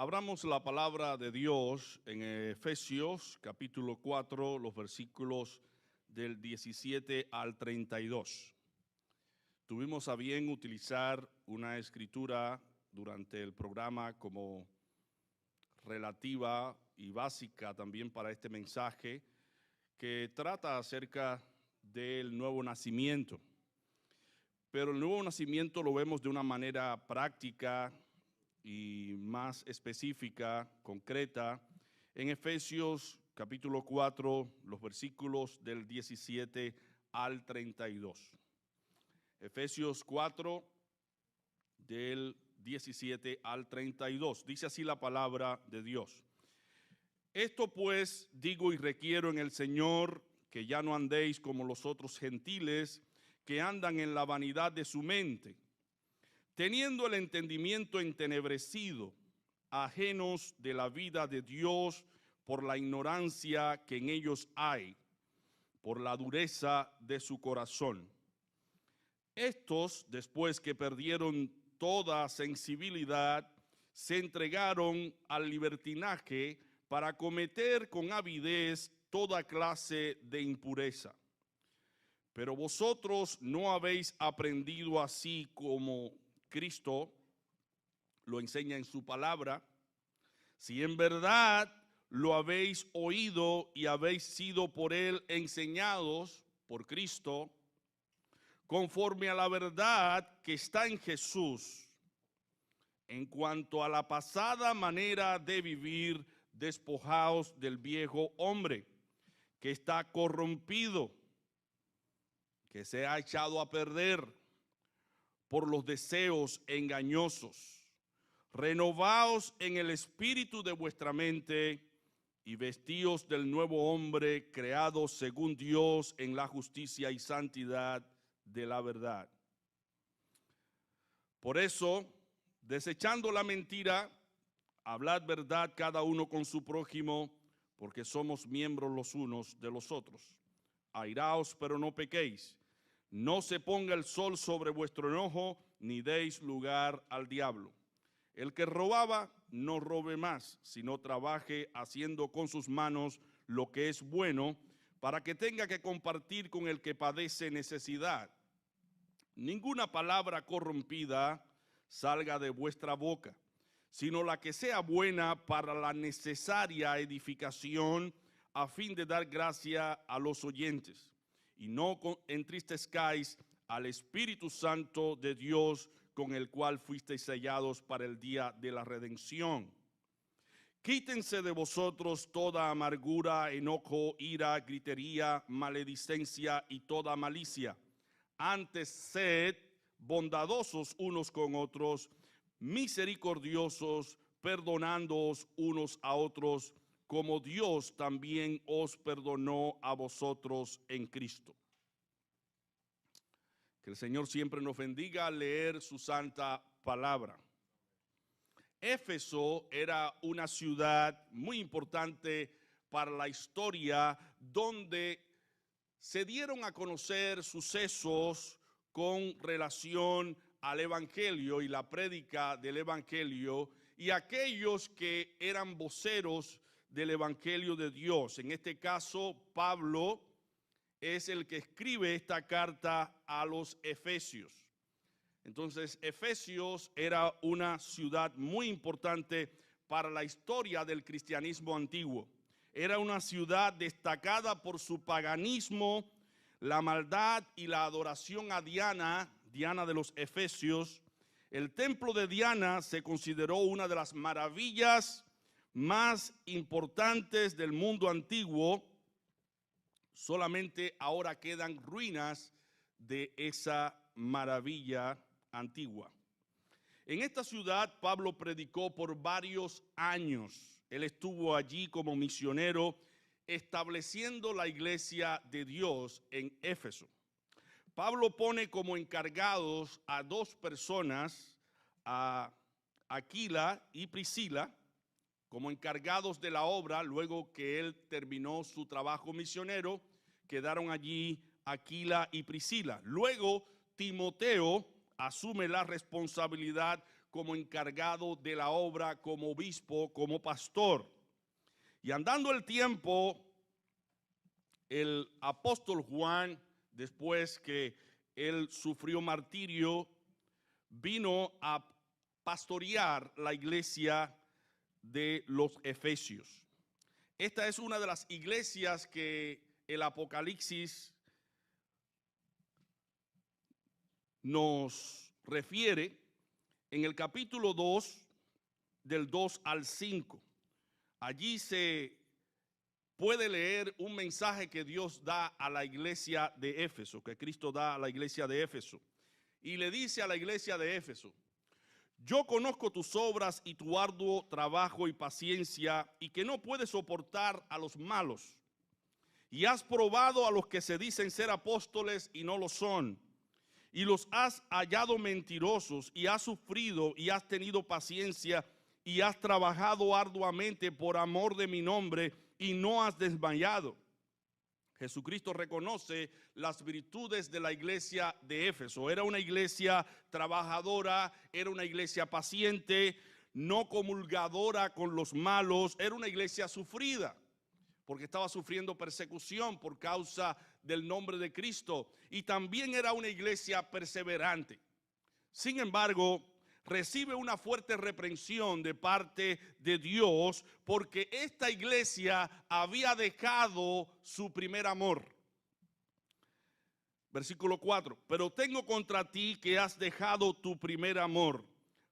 Abramos la palabra de Dios en Efesios capítulo 4, los versículos del 17 al 32. Tuvimos a bien utilizar una escritura durante el programa como relativa y básica también para este mensaje que trata acerca del nuevo nacimiento. Pero el nuevo nacimiento lo vemos de una manera práctica y más específica, concreta, en Efesios capítulo 4, los versículos del 17 al 32. Efesios 4, del 17 al 32. Dice así la palabra de Dios. Esto pues digo y requiero en el Señor, que ya no andéis como los otros gentiles, que andan en la vanidad de su mente, teniendo el entendimiento entenebrecido, ajenos de la vida de Dios por la ignorancia que en ellos hay, por la dureza de su corazón. Estos, después que perdieron toda sensibilidad, se entregaron al libertinaje para cometer con avidez toda clase de impureza. Pero vosotros no habéis aprendido así como Cristo lo enseña en su palabra, si en verdad lo habéis oído y habéis sido por él enseñados por Cristo, conforme a la verdad que está en Jesús, en cuanto a la pasada manera de vivir, despojaos del viejo hombre, que está corrompido, que se ha echado a perder por los deseos engañosos. Renovaos en el espíritu de vuestra mente y vestíos del nuevo hombre creado según Dios en la justicia y santidad de la verdad. Por eso, desechando la mentira, hablad verdad cada uno con su prójimo, porque somos miembros los unos de los otros. Airaos, pero no pequéis. No se ponga el sol sobre vuestro enojo, ni deis lugar al diablo. El que robaba, no robe más, sino trabaje haciendo con sus manos lo que es bueno, para que tenga que compartir con el que padece necesidad. Ninguna palabra corrompida salga de vuestra boca, sino la que sea buena para la necesaria edificación, a fin de dar gracia a los oyentes. Y no entristezcáis al Espíritu Santo de Dios, con el cual fuisteis sellados para el día de la redención. Quítense de vosotros toda amargura, enojo, ira, gritería, maledicencia y toda malicia. Antes sed bondadosos unos con otros, misericordiosos, perdonándoos unos a otros, como Dios también os perdonó a vosotros en Cristo. Que el Señor siempre nos bendiga al leer su santa palabra. Éfeso era una ciudad muy importante para la historia, donde se dieron a conocer sucesos con relación al evangelio y la prédica del evangelio, y aquellos que eran voceros del evangelio de Dios. En este caso, Pablo es el que escribe esta carta a los Efesios. Entonces, Efesios era una ciudad muy importante para la historia del cristianismo antiguo. Era una ciudad destacada por su paganismo, la maldad y la adoración a Diana, Diana de los Efesios. El templo de Diana se consideró una de las maravillas más importantes del mundo antiguo. Solamente ahora quedan ruinas de esa maravilla antigua. En esta ciudad Pablo predicó por varios años. Él estuvo allí como misionero, estableciendo la iglesia de Dios en Éfeso. Pablo pone como encargados a dos personas, a Aquila y Priscila, como encargados de la obra. Luego que él terminó su trabajo misionero, quedaron allí Aquila y Priscila. Luego Timoteo asume la responsabilidad como encargado de la obra, como obispo, como pastor. Y andando el tiempo, el apóstol Juan, después que él sufrió martirio, vino a pastorear la iglesia de los Efesios. Esta es una de las iglesias que el Apocalipsis nos refiere en el capítulo 2, del 2 al 5. Allí se puede leer un mensaje que Dios da a la iglesia de Éfeso, que Cristo da a la iglesia de Éfeso. Y le dice a la iglesia de Éfeso: yo conozco tus obras y tu arduo trabajo y paciencia, y que no puedes soportar a los malos. Y has probado a los que se dicen ser apóstoles y no lo son, y los has hallado mentirosos, y has sufrido y has tenido paciencia, y has trabajado arduamente por amor de mi nombre, y no has desmayado. Jesucristo reconoce las virtudes de la iglesia de Éfeso. Era una iglesia trabajadora, era una iglesia paciente, no comulgadora con los malos, era una iglesia sufrida, porque estaba sufriendo persecución por causa del nombre de Cristo. Y también era una iglesia perseverante. Sin embargo, recibe una fuerte reprensión de parte de Dios, porque esta iglesia había dejado su primer amor. Versículo 4: pero tengo contra ti que has dejado tu primer amor.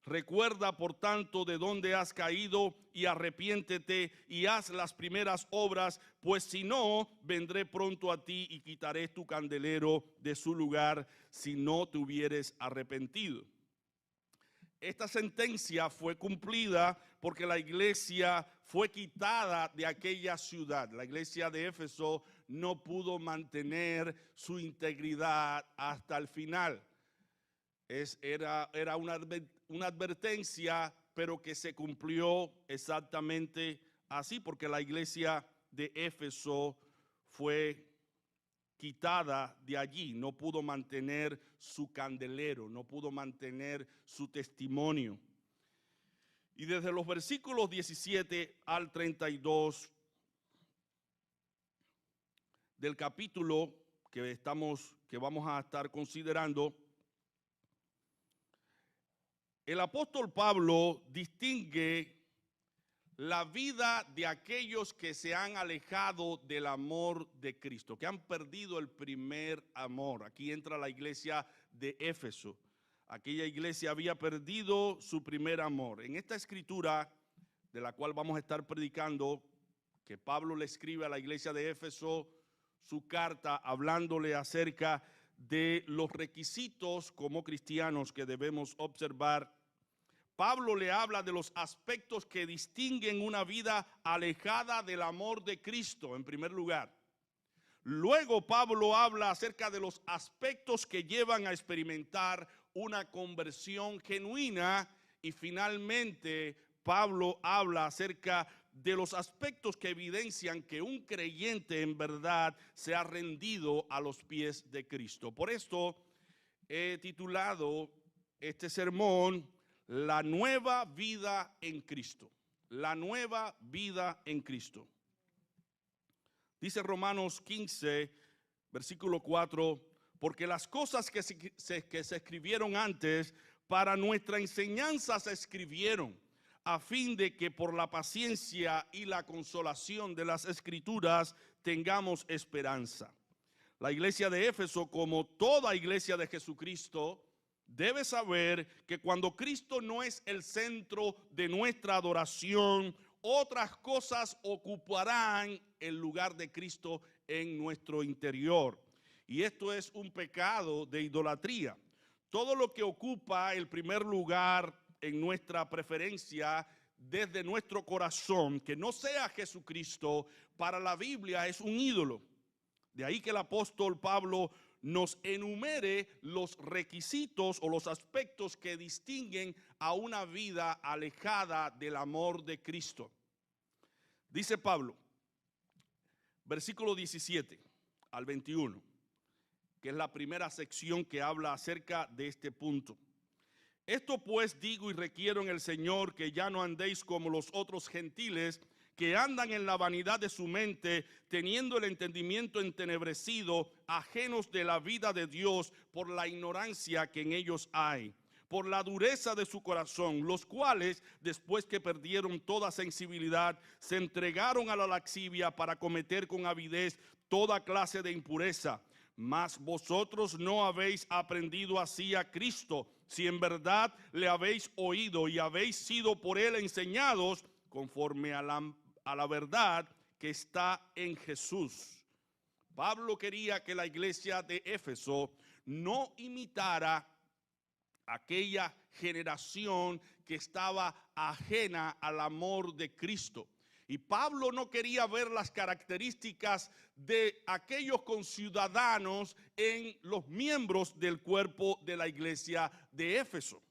Recuerda, por tanto, de dónde has caído y arrepiéntete y haz las primeras obras, pues si no, vendré pronto a ti y quitaré tu candelero de su lugar si no te hubieres arrepentido. Esta sentencia fue cumplida porque la iglesia fue quitada de aquella ciudad. La iglesia de Éfeso no pudo mantener su integridad hasta el final. Era una advertencia, pero que se cumplió exactamente así, porque la iglesia de Éfeso fue quitada de allí, no pudo mantener su candelero, no pudo mantener su testimonio. Y desde los versículos 17 al 32 del capítulo que vamos a estar considerando, el apóstol Pablo distingue la vida de aquellos que se han alejado del amor de Cristo, que han perdido el primer amor. Aquí entra la iglesia de Éfeso. Aquella iglesia había perdido su primer amor. En esta escritura, de la cual vamos a estar predicando, que Pablo le escribe a la iglesia de Éfeso, su carta hablándole acerca de los requisitos como cristianos que debemos observar, Pablo le habla de los aspectos que distinguen una vida alejada del amor de Cristo, en primer lugar. Luego Pablo habla acerca de los aspectos que llevan a experimentar una conversión genuina, y finalmente Pablo habla acerca de los aspectos que evidencian que un creyente en verdad se ha rendido a los pies de Cristo. Por esto he titulado este sermón La nueva vida en Cristo. La nueva vida en Cristo. Dice Romanos 15, versículo 4, porque las cosas que se escribieron antes para nuestra enseñanza se escribieron, a fin de que por la paciencia y la consolación de las Escrituras tengamos esperanza. La iglesia de Éfeso, como toda iglesia de Jesucristo, debe saber que cuando Cristo no es el centro de nuestra adoración, otras cosas ocuparán el lugar de Cristo en nuestro interior. Y esto es un pecado de idolatría. Todo lo que ocupa el primer lugar en nuestra preferencia desde nuestro corazón, que no sea Jesucristo, para la Biblia es un ídolo. De ahí que el apóstol Pablo nos enumere los requisitos o los aspectos que distinguen a una vida alejada del amor de Cristo. Dice Pablo, versículo 17 al 21, que es la primera sección que habla acerca de este punto. Esto pues digo y requiero en el Señor, que ya no andéis como los otros gentiles, que andan en la vanidad de su mente, teniendo el entendimiento entenebrecido, ajenos de la vida de Dios por la ignorancia que en ellos hay, por la dureza de su corazón, los cuales, después que perdieron toda sensibilidad, se entregaron a la lascivia para cometer con avidez toda clase de impureza. Mas vosotros no habéis aprendido así a Cristo, si en verdad le habéis oído y habéis sido por él enseñados conforme a la verdad que está en Jesús. Pablo quería que la iglesia de Éfeso no imitara aquella generación que estaba ajena al amor de Cristo. Y Pablo no quería ver las características de aquellos conciudadanos en los miembros del cuerpo de la iglesia de Éfeso.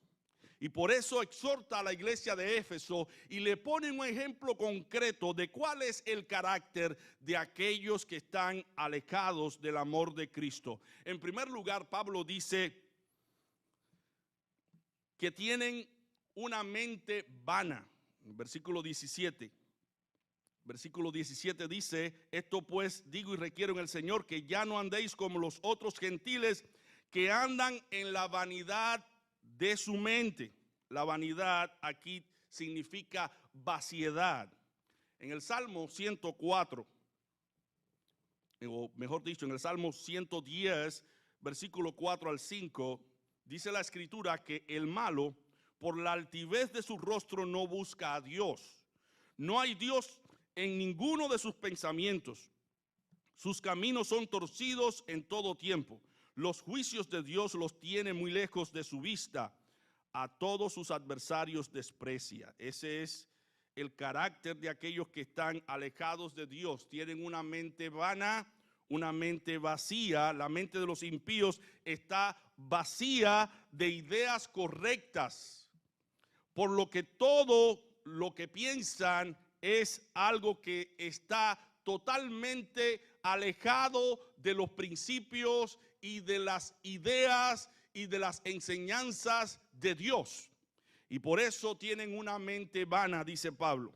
Y por eso exhorta a la iglesia de Éfeso y le pone un ejemplo concreto de cuál es el carácter de aquellos que están alejados del amor de Cristo. En primer lugar, Pablo dice que tienen una mente vana. Versículo 17. Versículo 17 dice: esto pues digo y requiero en el Señor, que ya no andéis como los otros gentiles, que andan en la vanidad de su mente. La vanidad aquí significa vaciedad. En el Salmo 104, o mejor dicho, en el Salmo 110, versículo 4 al 5, dice la escritura que el malo, por la altivez de su rostro, no busca a Dios. No hay Dios en ninguno de sus pensamientos. Sus caminos son torcidos en todo tiempo. Los juicios de Dios los tiene muy lejos de su vista. A todos sus adversarios desprecia. Ese es el carácter de aquellos que están alejados de Dios. Tienen una mente vana, una mente vacía. La mente de los impíos está vacía de ideas correctas, por lo que todo lo que piensan es algo que está totalmente alejado de los principios y de las ideas y de las enseñanzas de Dios. Y por eso tienen una mente vana, dice Pablo.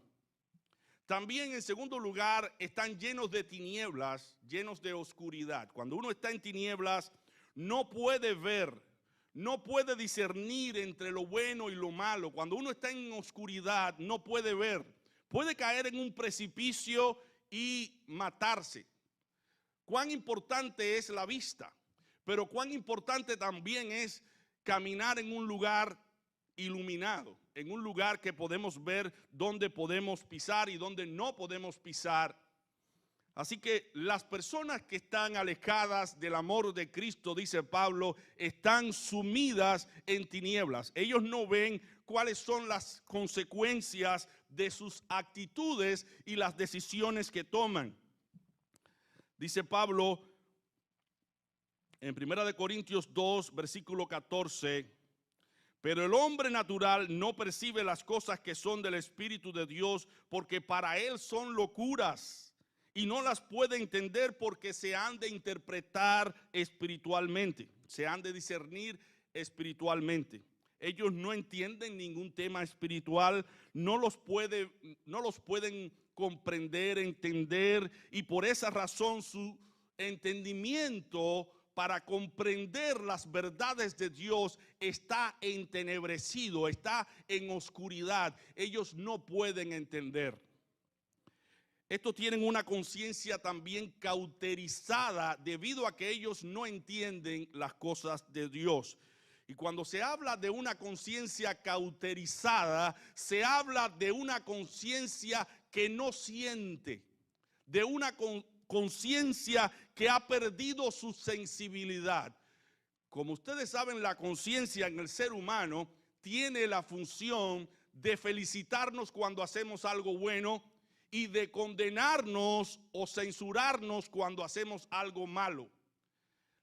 También, en segundo lugar, están llenos de tinieblas, llenos de oscuridad. Cuando uno está en tinieblas, no puede ver, no puede discernir entre lo bueno y lo malo. Cuando uno está en oscuridad, no puede ver. Puede caer en un precipicio y matarse. Cuán importante es la vista, pero cuán importante también es caminar en un lugar iluminado, en un lugar que podemos ver dónde podemos pisar y dónde no podemos pisar. Así que las personas que están alejadas del amor de Cristo, dice Pablo, están sumidas en tinieblas. Ellos no ven cuáles son las consecuencias de sus actitudes y las decisiones que toman. Dice Pablo en 1 Corintios 2, versículo 14, pero el hombre natural no percibe las cosas que son del Espíritu de Dios, porque para él son locuras, y no las puede entender porque se han de interpretar espiritualmente, se han de discernir espiritualmente. Ellos no entienden ningún tema espiritual, no los pueden comprender, entender, y por esa razón su entendimiento para comprender las verdades de Dios está entenebrecido, está en oscuridad. Ellos no pueden entender. Estos tienen una conciencia también cauterizada debido a que ellos no entienden las cosas de Dios. Y cuando se habla de una conciencia cauterizada, se habla de una conciencia que no siente, de una conciencia que ha perdido su sensibilidad. Como ustedes saben, la conciencia en el ser humano tiene la función de felicitarnos cuando hacemos algo bueno y de condenarnos o censurarnos cuando hacemos algo malo.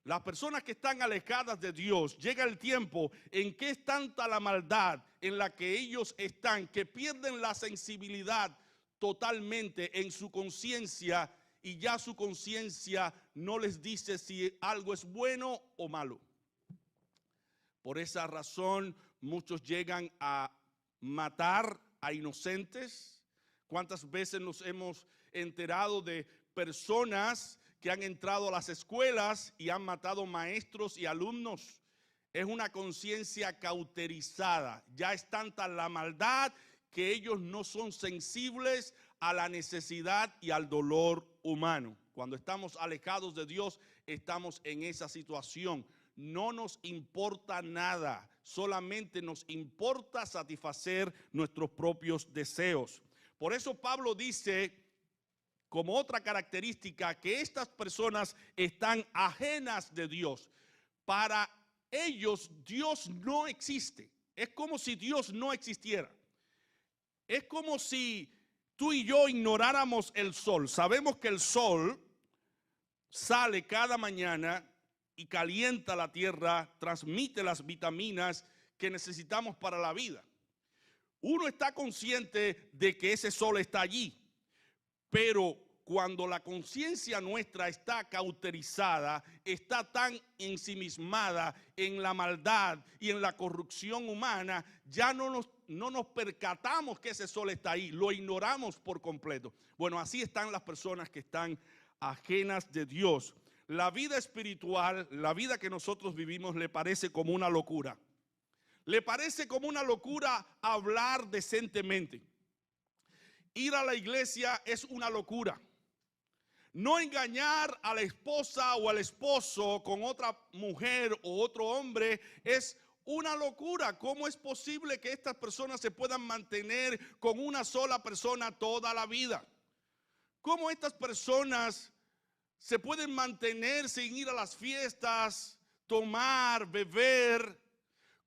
Las personas que están alejadas de Dios, llega el tiempo en que es tanta la maldad en la que ellos están, que pierden la sensibilidad totalmente en su conciencia, y ya su conciencia no les dice si algo es bueno o malo. Por esa razón, muchos llegan a matar a inocentes. ¿Cuántas veces nos hemos enterado de personas que han entrado a las escuelas y han matado maestros y alumnos? Es una conciencia cauterizada. Ya es tanta la maldad que ellos no son sensibles a la necesidad y al dolor humano. Cuando estamos alejados de Dios, estamos en esa situación. No nos importa nada, solamente nos importa satisfacer nuestros propios deseos. Por eso Pablo dice, como otra característica, que estas personas están ajenas de Dios. Para ellos Dios no existe. Es como si Dios no existiera. Es como si tú y yo ignoráramos el sol. Sabemos que el sol sale cada mañana y calienta la tierra, transmite las vitaminas que necesitamos para la vida. Uno está consciente de que ese sol está allí, pero cuando la conciencia nuestra está cauterizada, está tan ensimismada en la maldad y en la corrupción humana, ya no nos percatamos que ese sol está ahí, lo ignoramos por completo. Bueno, así están las personas que están ajenas de Dios. La vida espiritual, la vida que nosotros vivimos, le parece como una locura. Le parece como una locura hablar decentemente. Ir a la iglesia es una locura. No engañar a la esposa o al esposo con otra mujer o otro hombre es una locura. ¿Cómo es posible que estas personas se puedan mantener con una sola persona toda la vida? ¿Cómo estas personas se pueden mantener sin ir a las fiestas, tomar, beber?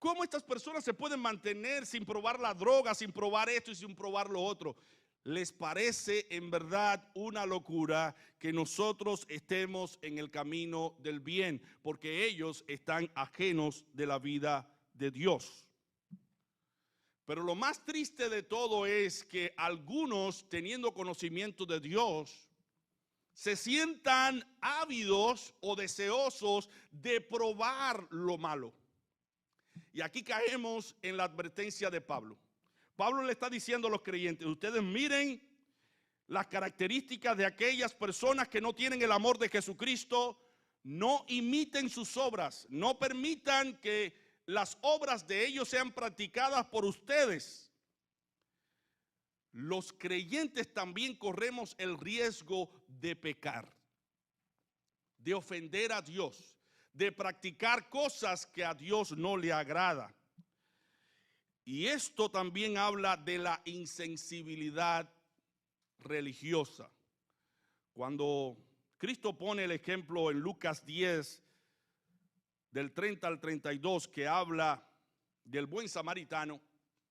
¿Cómo estas personas se pueden mantener sin probar la droga, sin probar esto y sin probar lo otro? Les parece en verdad una locura que nosotros estemos en el camino del bien, porque ellos están ajenos de la vida de Dios. Pero lo más triste de todo es que algunos, teniendo conocimiento de Dios, se sientan ávidos o deseosos de probar lo malo. Y aquí caemos en la advertencia de Pablo. Pablo le está diciendo a los creyentes, ustedes miren las características de aquellas personas que no tienen el amor de Jesucristo, no imiten sus obras, no permitan que las obras de ellos sean practicadas por ustedes. Los creyentes también corremos el riesgo de pecar, de ofender a Dios, de practicar cosas que a Dios no le agrada. Y esto también habla de la insensibilidad religiosa. Cuando Cristo pone el ejemplo en Lucas 10, del 30 al 32, que habla del buen samaritano,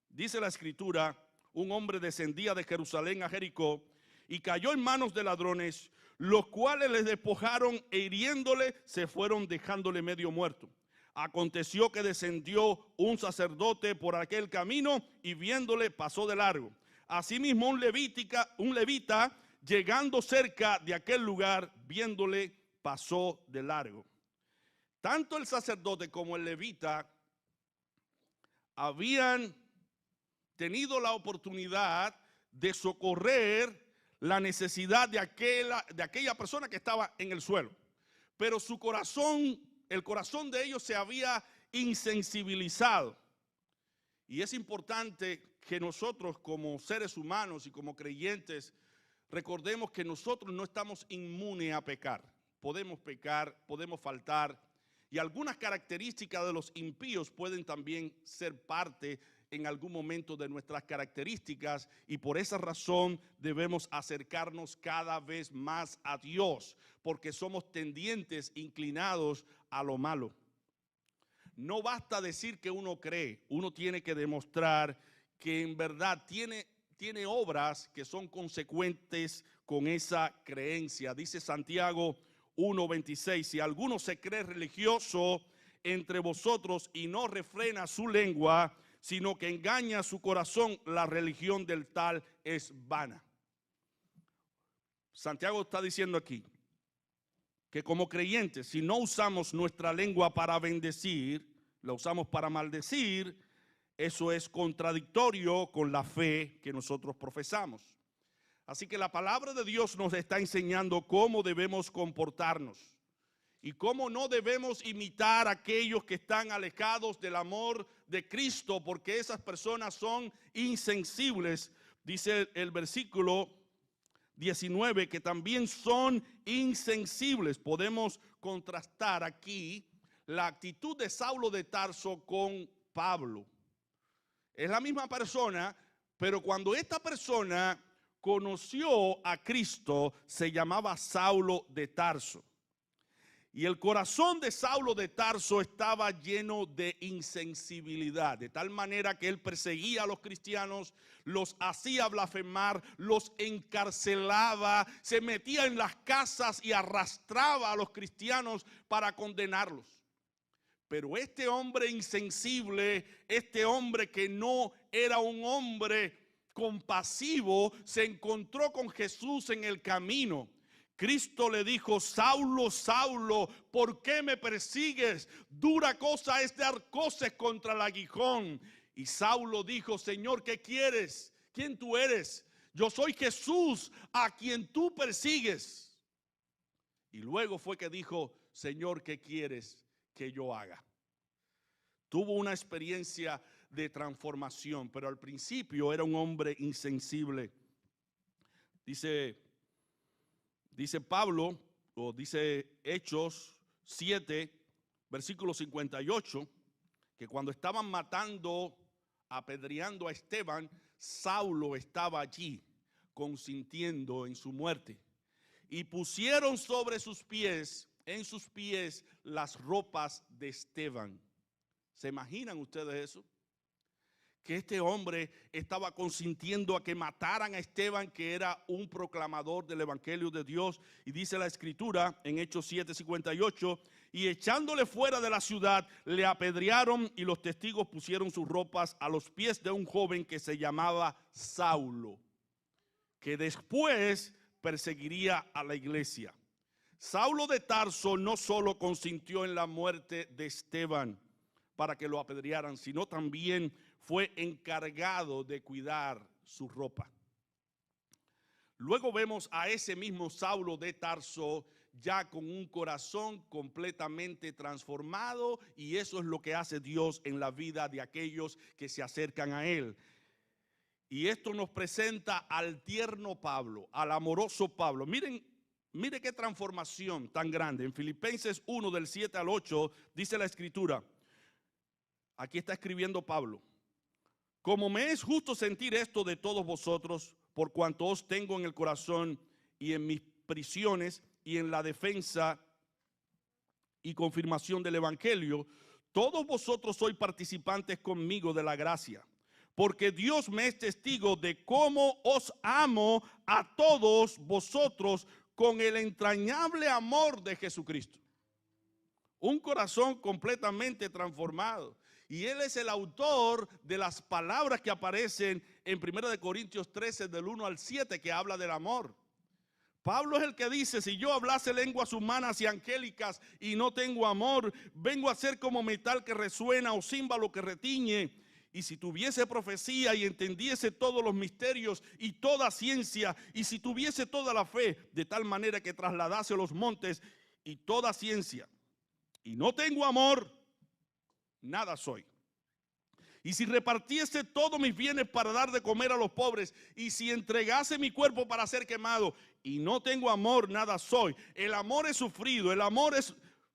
dice la escritura, un hombre descendía de Jerusalén a Jericó y cayó en manos de ladrones, los cuales le despojaron e hiriéndole se fueron dejándole medio muerto. Aconteció que descendió un sacerdote por aquel camino y viéndole pasó de largo. Asimismo un levita llegando cerca de aquel lugar, viéndole pasó de largo. Tanto el sacerdote como el levita habían tenido la oportunidad de socorrer la necesidad de aquella persona que estaba en el suelo. Pero su corazón, el corazón de ellos se había insensibilizado. Y es importante que nosotros como seres humanos y como creyentes recordemos que nosotros no estamos inmunes a pecar. Podemos pecar, podemos faltar. Y algunas características de los impíos pueden también ser parte en algún momento de nuestras características, y por esa razón debemos acercarnos cada vez más a Dios, porque somos tendientes, inclinados a lo malo. No basta decir que uno cree, uno tiene que demostrar que en verdad tiene obras que son consecuentes con esa creencia. Dice Santiago 1:26, si alguno se cree religioso entre vosotros y no refrena su lengua, sino que engaña su corazón, la religión del tal es vana. Santiago está diciendo aquí que como creyentes, si no usamos nuestra lengua para bendecir, la usamos para maldecir, eso es contradictorio con la fe que nosotros profesamos. Así que la palabra de Dios nos está enseñando cómo debemos comportarnos y cómo no debemos imitar a aquellos que están alejados del amor de Cristo, porque esas personas son insensibles. Dice el versículo 19 que también son insensibles. Podemos contrastar aquí la actitud de Saulo de Tarso con Pablo. Es la misma persona, pero cuando esta persona conoció a Cristo, se llamaba Saulo de Tarso. Y el corazón de Saulo de Tarso estaba lleno de insensibilidad, de tal manera que él perseguía a los cristianos, los hacía blasfemar, los encarcelaba, se metía en las casas y arrastraba a los cristianos para condenarlos. Pero este hombre insensible, este hombre que no era un hombre compasivo, se encontró con Jesús en el camino. Cristo le dijo: Saulo, Saulo, ¿por qué me persigues? Dura cosa es dar coces contra el aguijón. Y Saulo dijo: Señor, ¿qué quieres? ¿Quién tú eres? Yo soy Jesús a quien tú persigues. Y luego fue que dijo: Señor, ¿qué quieres que yo haga? Tuvo una experiencia de transformación, pero al principio era un hombre insensible. Dice Pablo, o dice Hechos 7, versículo 58, que cuando estaban matando, apedreando a Esteban, Saulo estaba allí, consintiendo en su muerte. Y pusieron sobre sus pies, en sus pies, las ropas de Esteban. ¿Se imaginan ustedes eso? Que este hombre estaba consintiendo a que mataran a Esteban, que era un proclamador del evangelio de Dios. Y dice la escritura en Hechos 7:58, y echándole fuera de la ciudad, le apedrearon, y los testigos pusieron sus ropas a los pies de un joven que se llamaba Saulo, que después perseguiría a la iglesia. Saulo de Tarso no solo consintió en la muerte de Esteban para que lo apedrearan, sino también fue encargado de cuidar su ropa. Luego vemos a ese mismo Saulo de Tarso ya con un corazón completamente transformado, y eso es lo que hace Dios en la vida de aquellos que se acercan a Él. Y esto nos presenta al tierno Pablo, al amoroso Pablo. Mire qué transformación tan grande. En Filipenses 1 del 7 al 8 dice la escritura, aquí está escribiendo Pablo: como me es justo sentir esto de todos vosotros, por cuanto os tengo en el corazón y en mis prisiones y en la defensa y confirmación del evangelio, todos vosotros sois participantes conmigo de la gracia, porque Dios me es testigo de cómo os amo a todos vosotros con el entrañable amor de Jesucristo. Un corazón completamente transformado. Y él es el autor de las palabras que aparecen en 1 Corintios 13 del 1 al 7, que habla del amor. Pablo es el que dice: si yo hablase lenguas humanas y angélicas y no tengo amor, vengo a ser como metal que resuena o címbalo que retiñe. Y si tuviese profecía y entendiese todos los misterios y toda ciencia, y si tuviese toda la fe, de tal manera que trasladase los montes y toda ciencia, y no tengo amor, nada soy. Y si repartiese todos mis bienes para dar de comer a los pobres, y si entregase mi cuerpo para ser quemado, y no tengo amor, nada soy. El amor es sufrido, el amor es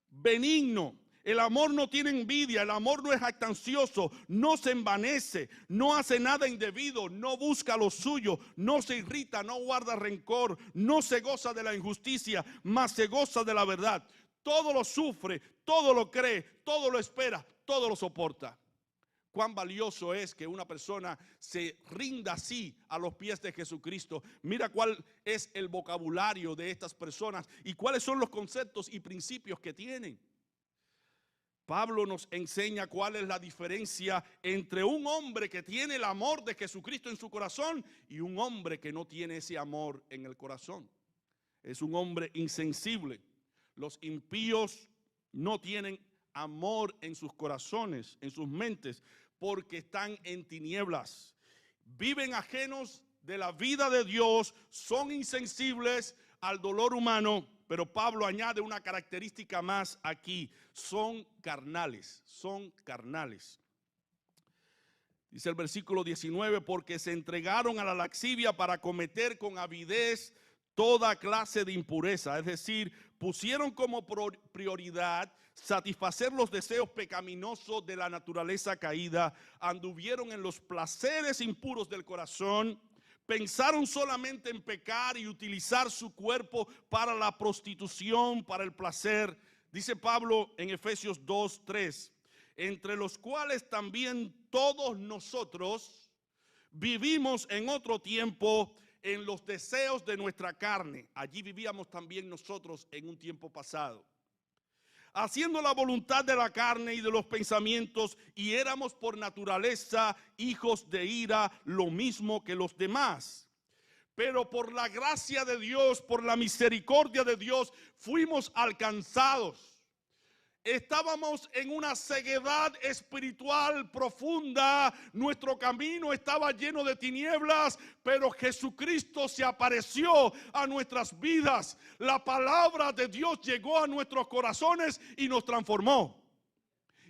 benigno, el amor no tiene envidia, el amor no es jactancioso, no se envanece, no hace nada indebido, no busca lo suyo, no se irrita, no guarda rencor, no se goza de la injusticia, mas se goza de la verdad. Todo lo sufre, todo lo cree, todo lo espera, todo lo soporta. Cuán valioso es que una persona se rinda así a los pies de Jesucristo. Mira cuál es el vocabulario de estas personas y cuáles son los conceptos y principios que tienen. Pablo nos enseña cuál es la diferencia entre un hombre que tiene el amor de Jesucristo en su corazón y un hombre que no tiene ese amor en el corazón. Es un hombre insensible. Los impíos no tienen amor en sus corazones, en sus mentes, porque están en tinieblas. Viven ajenos de la vida de Dios, son insensibles al dolor humano, pero Pablo añade una característica más aquí: son carnales, son carnales. Dice el versículo 19, porque se entregaron a la lascivia para cometer con avidez toda clase de impureza. Es decir, pusieron como prioridad satisfacer los deseos pecaminosos de la naturaleza caída, anduvieron en los placeres impuros del corazón, pensaron solamente en pecar y utilizar su cuerpo para la prostitución, para el placer. Dice Pablo en Efesios 2:3, entre los cuales también todos nosotros vivimos en otro tiempo en los deseos de nuestra carne. Allí vivíamos también nosotros en un tiempo pasado, haciendo la voluntad de la carne y de los pensamientos, y éramos por naturaleza hijos de ira, lo mismo que los demás. Pero por la gracia de Dios, por la misericordia de Dios, fuimos alcanzados. Estábamos en una ceguedad espiritual profunda, nuestro camino estaba lleno de tinieblas, pero Jesucristo se apareció a nuestras vidas. La palabra de Dios llegó a nuestros corazones y nos transformó.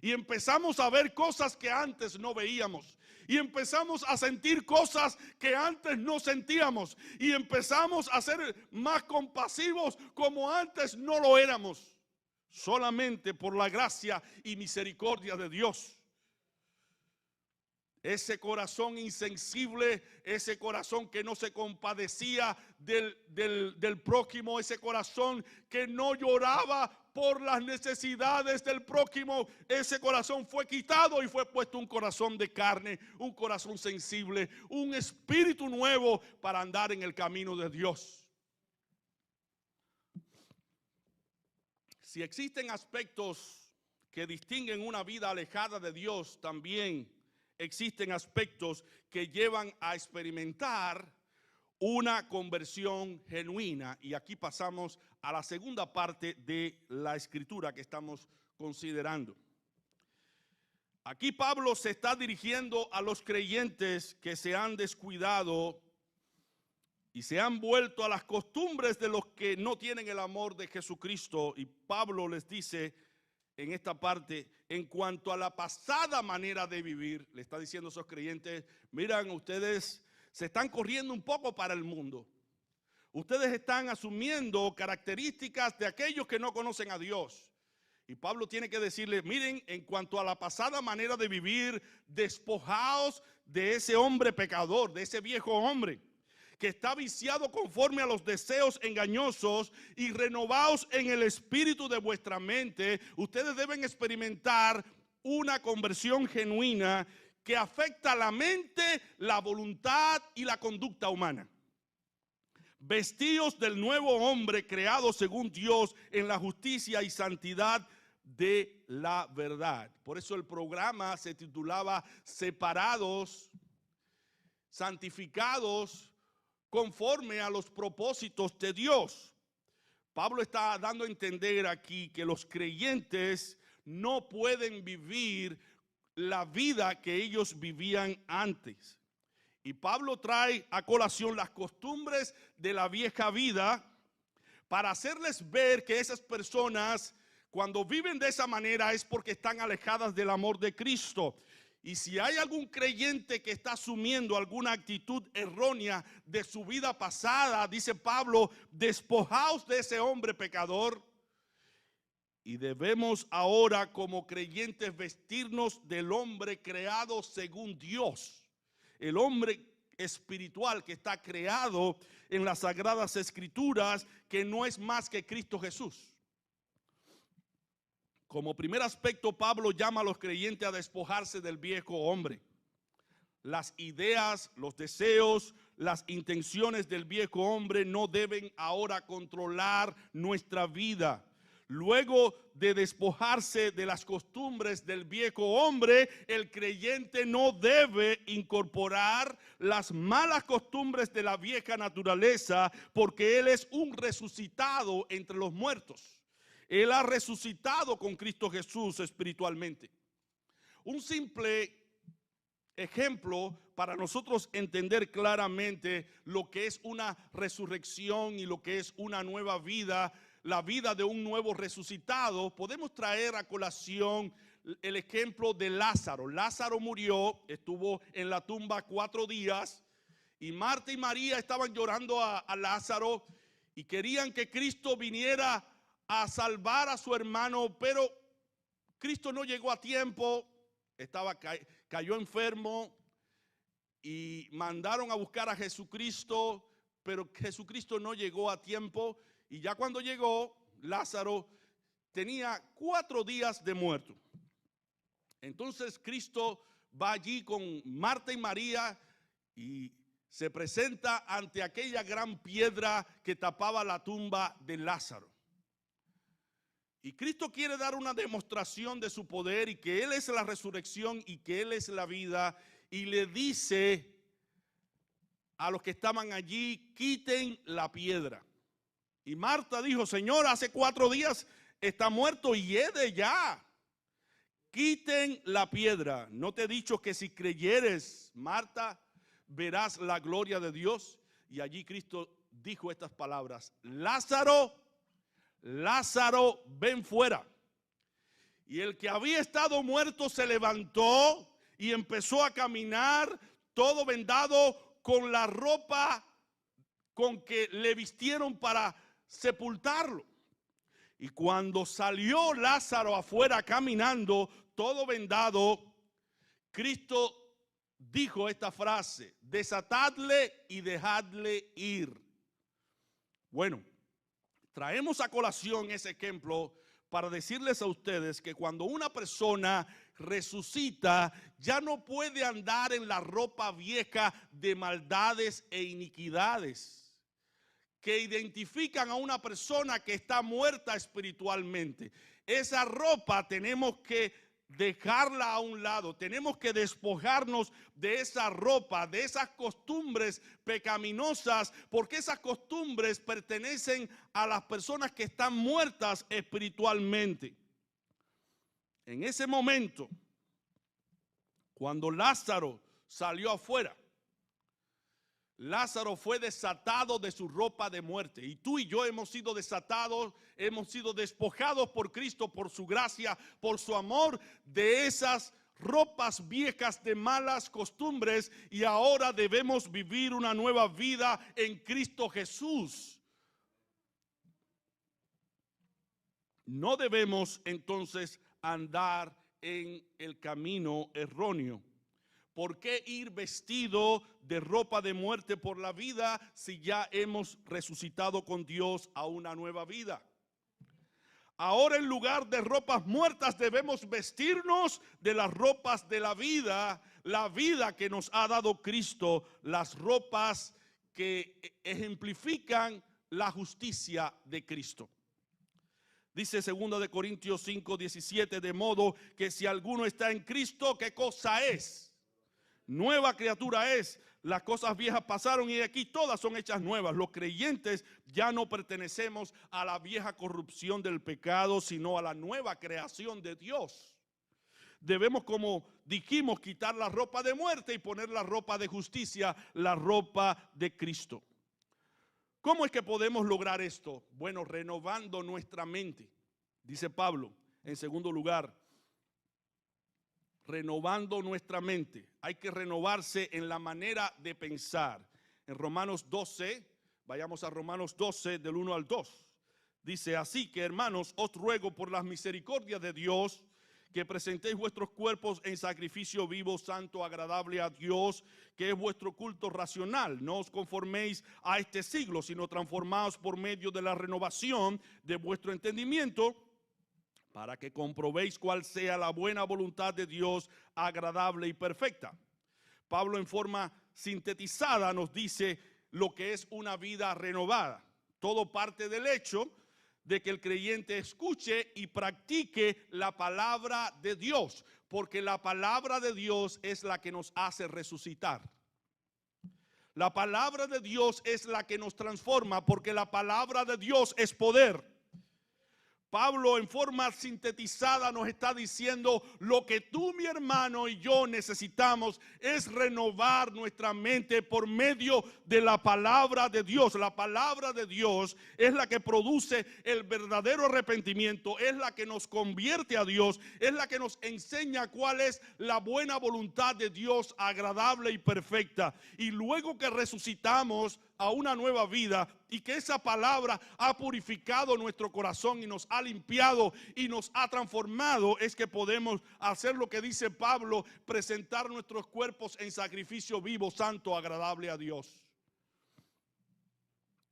Y empezamos a ver cosas que antes no veíamos. Y empezamos a sentir cosas que antes no sentíamos. Y empezamos a ser más compasivos como antes no lo éramos. Solamente por la gracia y misericordia de Dios. Ese corazón insensible, ese corazón que no se compadecía del prójimo, ese corazón que no lloraba por las necesidades del prójimo, ese corazón fue quitado y fue puesto un corazón de carne, un corazón sensible, un espíritu nuevo para andar en el camino de Dios. Si existen aspectos que distinguen una vida alejada de Dios, también existen aspectos que llevan a experimentar una conversión genuina. Y aquí pasamos a la segunda parte de la escritura que estamos considerando. Aquí Pablo se está dirigiendo a los creyentes que se han descuidado y se han vuelto a las costumbres de los que no tienen el amor de Jesucristo. Y Pablo les dice en esta parte, en cuanto a la pasada manera de vivir, le está diciendo a esos creyentes: miren, ustedes se están corriendo un poco para el mundo. Ustedes están asumiendo características de aquellos que no conocen a Dios. Y Pablo tiene que decirles: miren, en cuanto a la pasada manera de vivir, despojaos de ese hombre pecador, de ese viejo hombre que está viciado conforme a los deseos engañosos, y renovaos en el espíritu de vuestra mente. Ustedes deben experimentar una conversión genuina que afecta la mente, la voluntad y la conducta humana. Vestíos del nuevo hombre creado según Dios en la justicia y santidad de la verdad. Por eso el programa se titulaba Separados, Santificados, conforme a los propósitos de Dios. Pablo está dando a entender aquí que los creyentes no pueden vivir la vida que ellos vivían antes. Y Pablo trae a colación las costumbres de la vieja vida para hacerles ver que esas personas, cuando viven de esa manera, es porque están alejadas del amor de Cristo. Y si hay algún creyente que está asumiendo alguna actitud errónea de su vida pasada, dice Pablo: despojaos de ese hombre pecador. Y debemos ahora, como creyentes, vestirnos del hombre creado según Dios. El hombre espiritual que está creado en las Sagradas Escrituras, que no es más que Cristo Jesús. Como primer aspecto, Pablo llama a los creyentes a despojarse del viejo hombre. Las ideas, los deseos, las intenciones del viejo hombre no deben ahora controlar nuestra vida. Luego de despojarse de las costumbres del viejo hombre, el creyente no debe incorporar las malas costumbres de la vieja naturaleza, porque él es un resucitado entre los muertos. Él ha resucitado con Cristo Jesús espiritualmente. Un simple ejemplo para nosotros entender claramente lo que es una resurrección y lo que es una nueva vida, la vida de un nuevo resucitado. Podemos traer a colación el ejemplo de Lázaro. Lázaro murió, estuvo en la tumba 4 días y Marta y María estaban llorando a Lázaro y querían que Cristo viniera a salvar a su hermano, pero Cristo no llegó a tiempo, cayó enfermo y mandaron a buscar a Jesucristo, pero Jesucristo no llegó a tiempo y ya cuando llegó, Lázaro tenía 4 días de muerto. Entonces Cristo va allí con Marta y María y se presenta ante aquella gran piedra que tapaba la tumba de Lázaro. Y Cristo quiere dar una demostración de su poder y que Él es la resurrección y que Él es la vida. Y le dice a los que estaban allí, quiten la piedra. Y Marta dijo, Señor, hace 4 días está muerto y hiede ya. Quiten la piedra. ¿No te he dicho que si creyeres, Marta, verás la gloria de Dios? Y allí Cristo dijo estas palabras, Lázaro, Lázaro, ven fuera. Y el que había estado muerto se levantó y empezó a caminar, todo vendado, con la ropa con que le vistieron para sepultarlo. Y cuando salió Lázaro afuera caminando, todo vendado, Cristo dijo esta frase, desatadle y dejadle ir. Bueno, traemos a colación ese ejemplo para decirles a ustedes que cuando una persona resucita, ya no puede andar en la ropa vieja de maldades e iniquidades que identifican a una persona que está muerta espiritualmente. Esa ropa tenemos que dejarla a un lado, tenemos que despojarnos de esa ropa, de esas costumbres pecaminosas, porque esas costumbres pertenecen a las personas que están muertas espiritualmente. En ese momento, cuando Lázaro salió afuera, Lázaro fue desatado de su ropa de muerte. Y tú y yo hemos sido desatados, hemos sido despojados por Cristo, por su gracia, por su amor, de esas ropas viejas de malas costumbres. Y ahora debemos vivir una nueva vida en Cristo Jesús. No debemos entonces andar en el camino erróneo. ¿Por qué ir vestido de ropa de muerte por la vida si ya hemos resucitado con Dios a una nueva vida? Ahora en lugar de ropas muertas debemos vestirnos de las ropas de la vida que nos ha dado Cristo, las ropas que ejemplifican la justicia de Cristo. Dice 2 Corintios 5:17, de modo que si alguno está en Cristo, ¿qué cosa es? Nueva criatura es, las cosas viejas pasaron y aquí todas son hechas nuevas. Los creyentes ya no pertenecemos a la vieja corrupción del pecado, sino a la nueva creación de Dios. Debemos, como dijimos, quitar la ropa de muerte y poner la ropa de justicia, la ropa de Cristo. ¿Cómo es que podemos lograr esto? Bueno, renovando nuestra mente. Dice Pablo, en segundo lugar, renovando nuestra mente. Hay que renovarse en la manera de pensar. En Romanos 12, vayamos a Romanos 12 del 1 al 2. Dice, así que hermanos, os ruego por las misericordias de Dios que presentéis vuestros cuerpos en sacrificio vivo, santo, agradable a Dios, que es vuestro culto racional. No os conforméis a este siglo, sino transformaos por medio de la renovación de vuestro entendimiento, para que comprobéis cuál sea la buena voluntad de Dios, agradable y perfecta. Pablo en forma sintetizada nos dice lo que es una vida renovada. Todo parte del hecho de que el creyente escuche y practique la palabra de Dios, porque la palabra de Dios es la que nos hace resucitar. La palabra de Dios es la que nos transforma, porque la palabra de Dios es poder. Pablo en forma sintetizada nos está diciendo: lo que tú, mi hermano, y yo necesitamos es renovar nuestra mente por medio de la palabra de Dios. La palabra de Dios es la que produce el verdadero arrepentimiento, es la que nos convierte a Dios, es la que nos enseña cuál es la buena voluntad de Dios, agradable y perfecta. Y luego que resucitamos a una nueva vida y que esa palabra ha purificado nuestro corazón y nos ha limpiado y nos ha transformado, es que podemos hacer lo que dice Pablo: presentar nuestros cuerpos en sacrificio vivo, santo, agradable a Dios.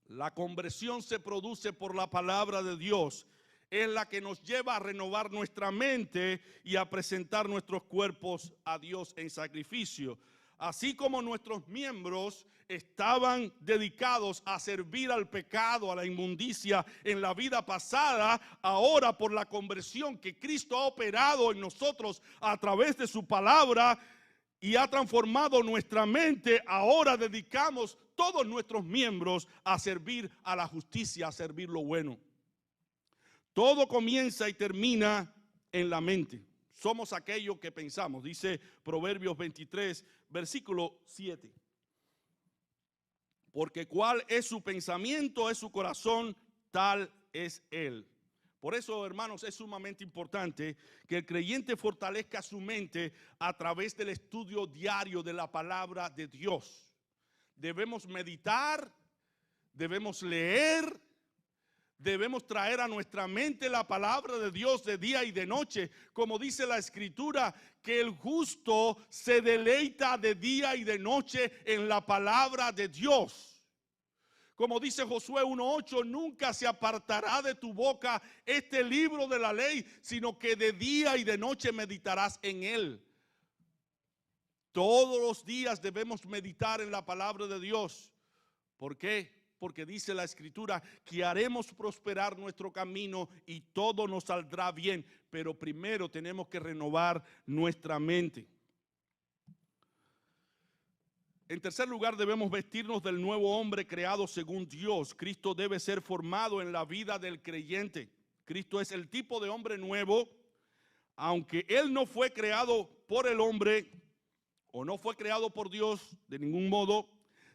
La conversión se produce por la palabra de Dios. Es la que nos lleva a renovar nuestra mente y a presentar nuestros cuerpos a Dios en sacrificio. Así como nuestros miembros estaban dedicados a servir al pecado, a la inmundicia en la vida pasada, ahora por la conversión que Cristo ha operado en nosotros a través de su palabra y ha transformado nuestra mente, ahora dedicamos todos nuestros miembros a servir a la justicia, a servir lo bueno. Todo comienza y termina en la mente. Somos aquello que pensamos, dice Proverbios 23, versículo 7. Porque cuál es su pensamiento, es su corazón, tal es él. Por eso, hermanos, es sumamente importante que el creyente fortalezca su mente a través del estudio diario de la palabra de Dios. Debemos meditar, debemos leer, debemos traer a nuestra mente la palabra de Dios de día y de noche. Como dice la Escritura, que el justo se deleita de día y de noche en la palabra de Dios. Como dice Josué 1:8, nunca se apartará de tu boca este libro de la ley, sino que de día y de noche meditarás en él. Todos los días debemos meditar en la palabra de Dios. ¿Por qué? Porque dice la Escritura que haremos prosperar nuestro camino y todo nos saldrá bien. Pero primero tenemos que renovar nuestra mente. En tercer lugar, debemos vestirnos del nuevo hombre creado según Dios. Cristo debe ser formado en la vida del creyente. Cristo es el tipo de hombre nuevo, aunque Él no fue creado por el hombre o no fue creado por Dios de ningún modo.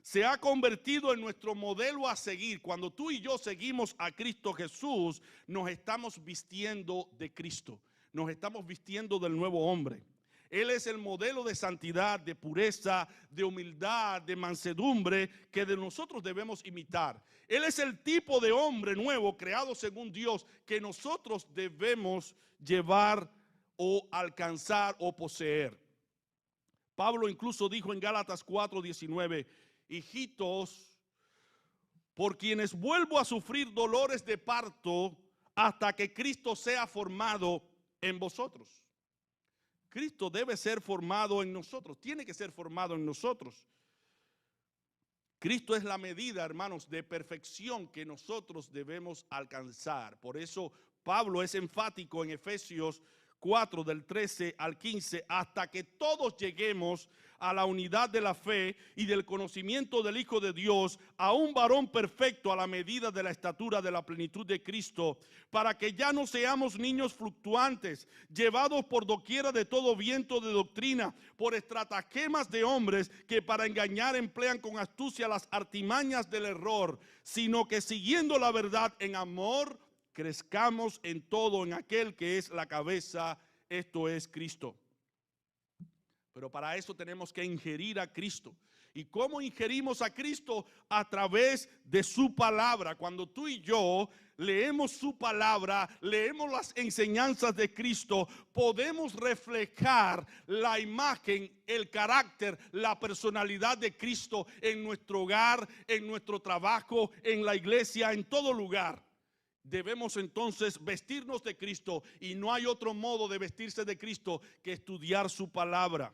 Se ha convertido en nuestro modelo a seguir. Cuando tú y yo seguimos a Cristo Jesús, nos estamos vistiendo de Cristo. Nos estamos vistiendo del nuevo hombre. Él es el modelo de santidad, de pureza, de humildad, de mansedumbre que de nosotros debemos imitar. Él es el tipo de hombre nuevo creado según Dios que nosotros debemos llevar o alcanzar o poseer. Pablo incluso dijo en Gálatas 4:19, hijitos, por quienes vuelvo a sufrir dolores de parto hasta que Cristo sea formado en vosotros. Cristo debe ser formado en nosotros, tiene que ser formado en nosotros. Cristo es la medida, hermanos, de perfección que nosotros debemos alcanzar. Por eso Pablo es enfático en Efesios 4 del 13 al 15, hasta que todos lleguemos a la unidad de la fe y del conocimiento del Hijo de Dios, a un varón perfecto a la medida de la estatura de la plenitud de Cristo, para que ya no seamos niños fluctuantes, llevados por doquiera de todo viento de doctrina, por estratagemas de hombres que para engañar emplean con astucia las artimañas del error, sino que siguiendo la verdad en amor, crezcamos en todo en aquel que es la cabeza, esto es Cristo. Pero para eso tenemos que ingerir a Cristo. ¿Y cómo ingerimos a Cristo? A través de su palabra. Cuando tú y yo leemos su palabra, leemos las enseñanzas de Cristo, podemos reflejar la imagen, el carácter, la personalidad de Cristo en nuestro hogar, en nuestro trabajo, en la iglesia, en todo lugar. Debemos entonces vestirnos de Cristo, y no hay otro modo de vestirse de Cristo que estudiar su palabra.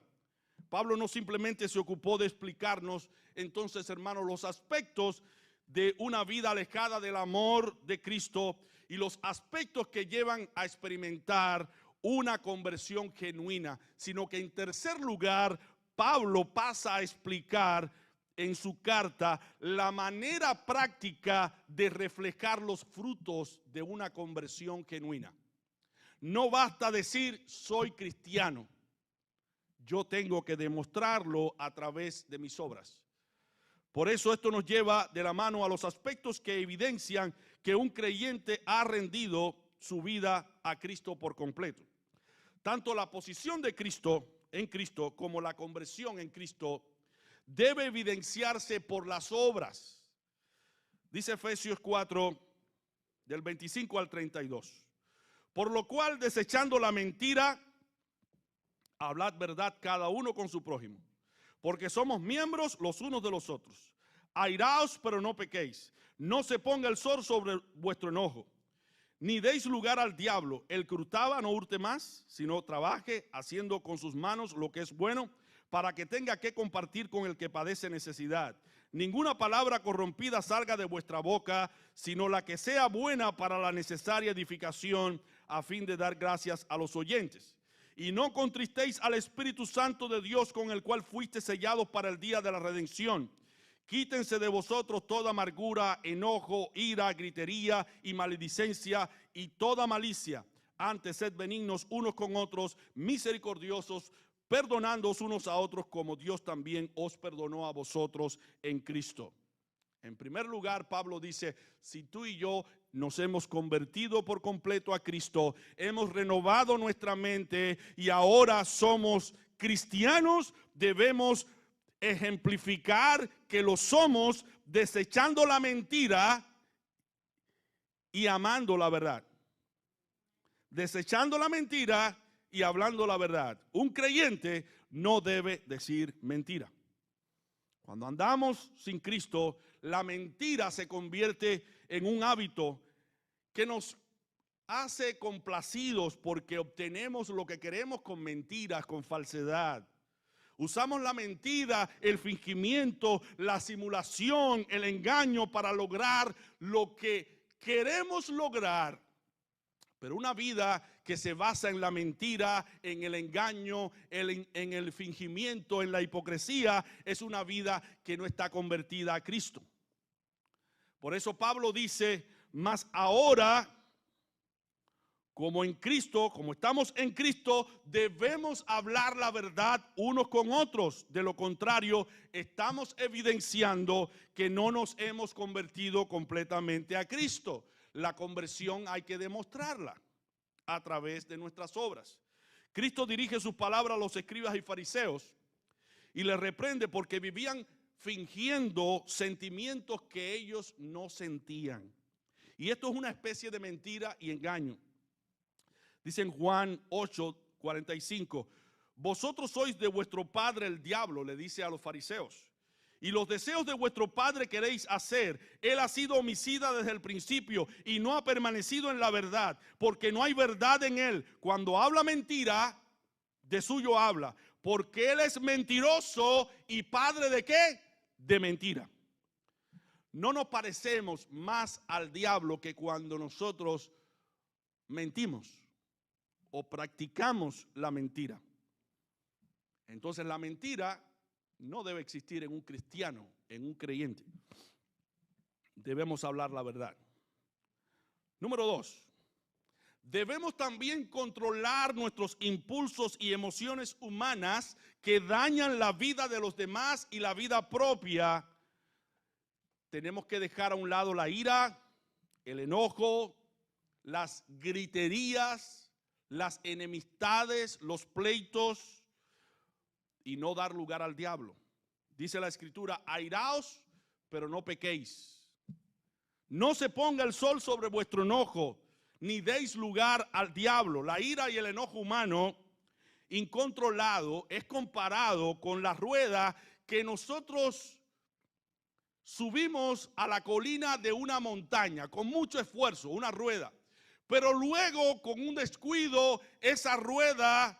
Pablo no simplemente se ocupó de explicarnos entonces, hermanos, los aspectos de una vida alejada del amor de Cristo y los aspectos que llevan a experimentar una conversión genuina, sino que en tercer lugar, Pablo pasa a explicar en su carta la manera práctica de reflejar los frutos de una conversión genuina. No basta decir soy cristiano. Yo tengo que demostrarlo a través de mis obras. Por eso esto nos lleva de la mano a los aspectos que evidencian que un creyente ha rendido su vida a Cristo por completo. Tanto la posición de Cristo en Cristo como la conversión en Cristo debe evidenciarse por las obras. Dice Efesios 4, del 25 al 32. Por lo cual, desechando la mentira, hablad verdad cada uno con su prójimo, porque somos miembros los unos de los otros. Airaos, pero no pequéis. No se ponga el sol sobre vuestro enojo, ni deis lugar al diablo. El que hurtaba no hurte más, sino trabaje haciendo con sus manos lo que es bueno, para que tenga que compartir con el que padece necesidad. Ninguna palabra corrompida salga de vuestra boca, sino la que sea buena para la necesaria edificación, a fin de dar gracias a los oyentes. Y no contristéis al Espíritu Santo de Dios, con el cual fuiste sellados para el día de la redención. Quítense de vosotros toda amargura, enojo, ira, gritería y maledicencia y toda malicia. Antes sed benignos unos con otros, misericordiosos, perdonándoos unos a otros como Dios también os perdonó a vosotros en Cristo. En primer lugar, Pablo dice, si tú y yo nos hemos convertido por completo a Cristo, hemos renovado nuestra mente y ahora somos cristianos, debemos ejemplificar que lo somos desechando la mentira y amando la verdad. Desechando la mentira y hablando la verdad. Un creyente no debe decir mentira. Cuando andamos sin Cristo, la mentira se convierte en un hábito que nos hace complacidos porque obtenemos lo que queremos con mentiras, con falsedad. Usamos la mentira, el fingimiento, la simulación, el engaño para lograr lo que queremos lograr. Pero una vida que se basa en la mentira, en el engaño, en el fingimiento, en la hipocresía, es una vida que no está convertida a Cristo. Por eso Pablo dice, mas ahora, como en Cristo, como estamos en Cristo, debemos hablar la verdad unos con otros. De lo contrario, estamos evidenciando que no nos hemos convertido completamente a Cristo. La conversión hay que demostrarla a través de nuestras obras. Cristo dirige sus palabras a los escribas y fariseos y les reprende porque vivían fingiendo sentimientos que ellos no sentían. Y esto es una especie de mentira y engaño. Dice en Juan 8:45, vosotros sois de vuestro padre el diablo, le dice a los fariseos, y los deseos de vuestro padre queréis hacer. Él ha sido homicida desde el principio y no ha permanecido en la verdad, porque no hay verdad en él. Cuando habla mentira, de suyo habla, porque él es mentiroso y padre ¿de qué? De mentira. No nos parecemos más al diablo que cuando nosotros mentimos o practicamos la mentira. Entonces la mentira no debe existir en un cristiano, en un creyente. Debemos hablar la verdad. Número 2. Debemos también controlar nuestros impulsos y emociones humanas que dañan la vida de los demás y la vida propia. Tenemos que dejar a un lado la ira, el enojo, las griterías, las enemistades, los pleitos, y no dar lugar al diablo. Dice la escritura, airaos, pero no pequéis. No se ponga el sol sobre vuestro enojo, ni deis lugar al diablo. La ira y el enojo humano incontrolado es comparado con la rueda que nosotros subimos a la colina de una montaña con mucho esfuerzo, una rueda. Pero luego, con un descuido, esa rueda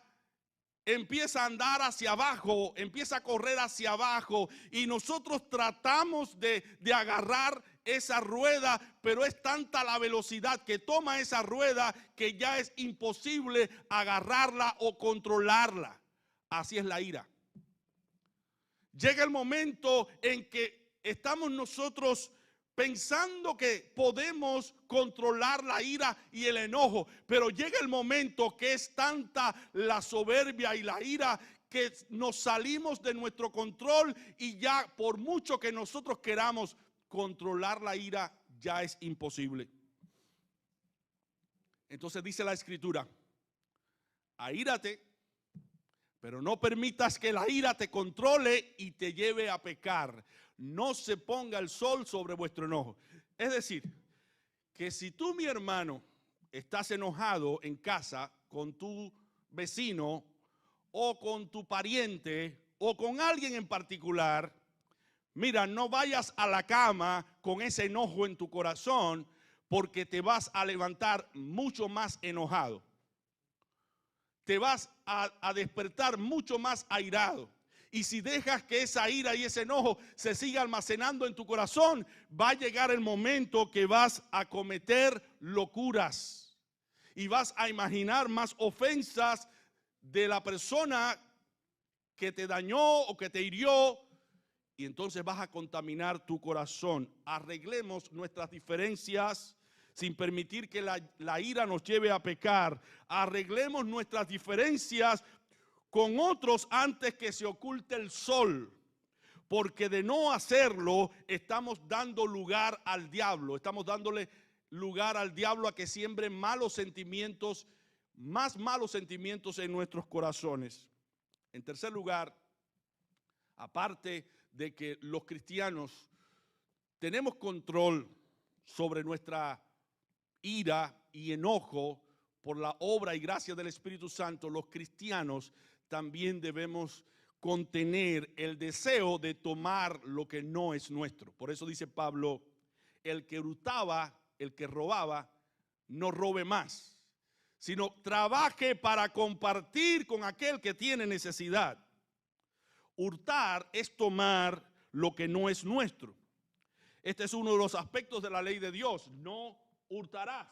empieza a andar hacia abajo, empieza a correr hacia abajo y nosotros tratamos de agarrar esa rueda, pero es tanta la velocidad que toma esa rueda que ya es imposible agarrarla o controlarla. Así es la ira. Llega el momento en que estamos nosotros pensando que podemos controlar la ira y el enojo, pero llega el momento que es tanta la soberbia y la ira que nos salimos de nuestro control y ya por mucho que nosotros queramos controlar la ira, ya es imposible. Entonces dice la Escritura, aírate, pero no permitas que la ira te controle y te lleve a pecar. No se ponga el sol sobre vuestro enojo. Es decir, que si tú, mi hermano, estás enojado en casa con tu vecino o con tu pariente o con alguien en particular, mira, no vayas a la cama con ese enojo en tu corazón, porque te vas a levantar mucho más enojado. Te vas a despertar mucho más airado. Y si dejas que esa ira y ese enojo se siga almacenando en tu corazón, va a llegar el momento que vas a cometer locuras. Y vas a imaginar más ofensas de la persona que te dañó o que te hirió. Y entonces vas a contaminar tu corazón. Arreglemos nuestras diferencias sin permitir que la ira nos lleve a pecar. Arreglemos nuestras diferencias con otros antes que se oculte el sol. Porque de no hacerlo, estamos dando lugar al diablo. Estamos dándole lugar al diablo a que siembre malos sentimientos, más malos sentimientos en nuestros corazones. En tercer lugar, aparte de que los cristianos tenemos control sobre nuestra ira y enojo por la obra y gracia del Espíritu Santo, los cristianos también debemos contener el deseo de tomar lo que no es nuestro. Por eso dice Pablo, el que hurtaba, el que robaba, no robe más, sino trabaje para compartir con aquel que tiene necesidad. Hurtar es tomar lo que no es nuestro. Este es uno de los aspectos de la ley de Dios. No hurtarás.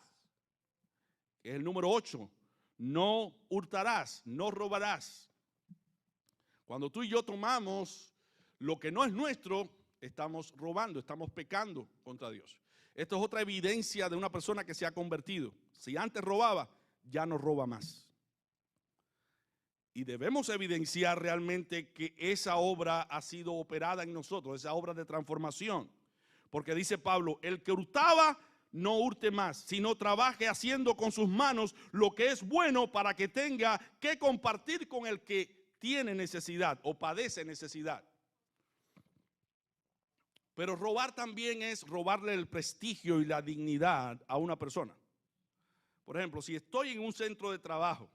Es el número 8. No hurtarás, no robarás. Cuando tú y yo tomamos lo que no es nuestro, estamos robando, estamos pecando contra Dios. Esto es otra evidencia de una persona que se ha convertido. Si antes robaba, ya no roba más. Y debemos evidenciar realmente que esa obra ha sido operada en nosotros, esa obra de transformación. Porque dice Pablo, el que hurtaba, no hurte más, sino trabaje haciendo con sus manos lo que es bueno para que tenga que compartir con el que tiene necesidad o padece necesidad. Pero robar también es robarle el prestigio y la dignidad a una persona. Por ejemplo, si estoy en un centro de trabajo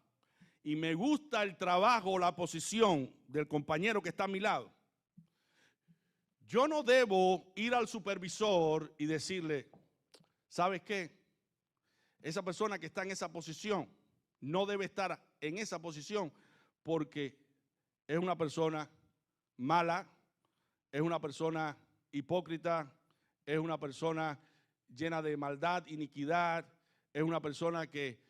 y me gusta el trabajo o la posición del compañero que está a mi lado, yo no debo ir al supervisor y decirle, ¿sabes qué? Esa persona que está en esa posición no debe estar en esa posición porque es una persona mala, es una persona hipócrita, es una persona llena de maldad, iniquidad, es una persona que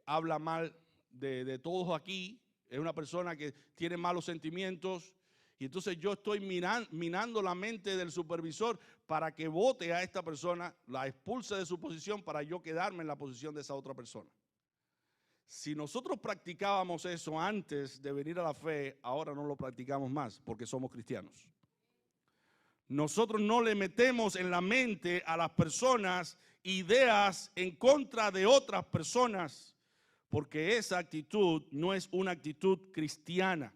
habla mal de todos aquí, es una persona que tiene malos sentimientos. Y entonces yo estoy minando la mente del supervisor para que vote a esta persona, la expulse de su posición para yo quedarme en la posición de esa otra persona. Si nosotros practicábamos eso antes de venir a la fe, ahora no lo practicamos más porque somos cristianos. Nosotros no le metemos en la mente a las personas ideas en contra de otras personas, porque esa actitud no es una actitud cristiana.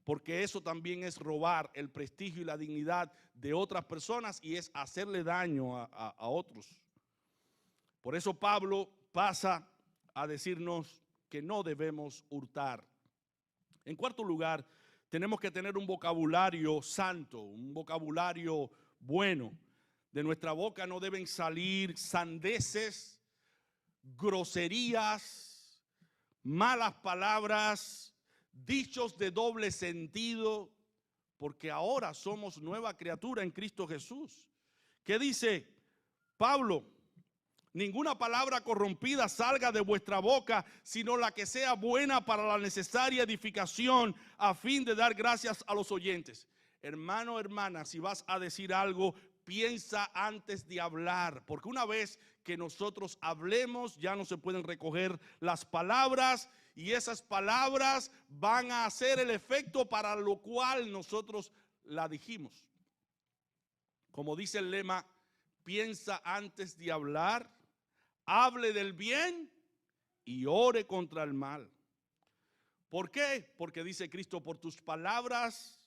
Porque eso también es robar el prestigio y la dignidad de otras personas y es hacerle daño a otros. Por eso Pablo pasa a decirnos que no debemos hurtar. En cuarto lugar, tenemos que tener un vocabulario santo, un vocabulario bueno. De nuestra boca no deben salir sandeces, groserías, malas palabras, dichos de doble sentido, porque ahora somos nueva criatura en Cristo Jesús. ¿Qué dice Pablo? Ninguna palabra corrompida salga de vuestra boca, sino la que sea buena para la necesaria edificación, a fin de dar gracias a los oyentes. hermano, hermana, si vas a decir algo, piensa antes de hablar, porque una vez que nosotros hablemos, ya no se pueden recoger las palabras, y esas palabras van a hacer el efecto para lo cual nosotros la dijimos. Como dice el lema, piensa antes de hablar, hable del bien y ore contra el mal. ¿Por qué? Porque dice Cristo, por tus palabras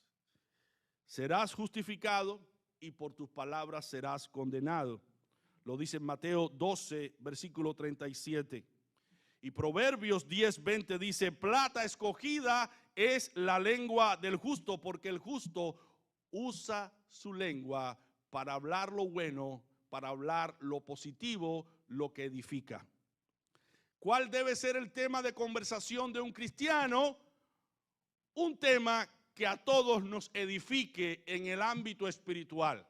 serás justificado y por tus palabras serás condenado. Lo dice en Mateo 12, versículo 37. Y Proverbios 10, 20 dice, plata escogida es la lengua del justo, porque el justo usa su lengua para hablar lo bueno, para hablar lo positivo, lo que edifica. ¿Cuál debe ser el tema de conversación de un cristiano? Un tema que a todos nos edifique en el ámbito espiritual.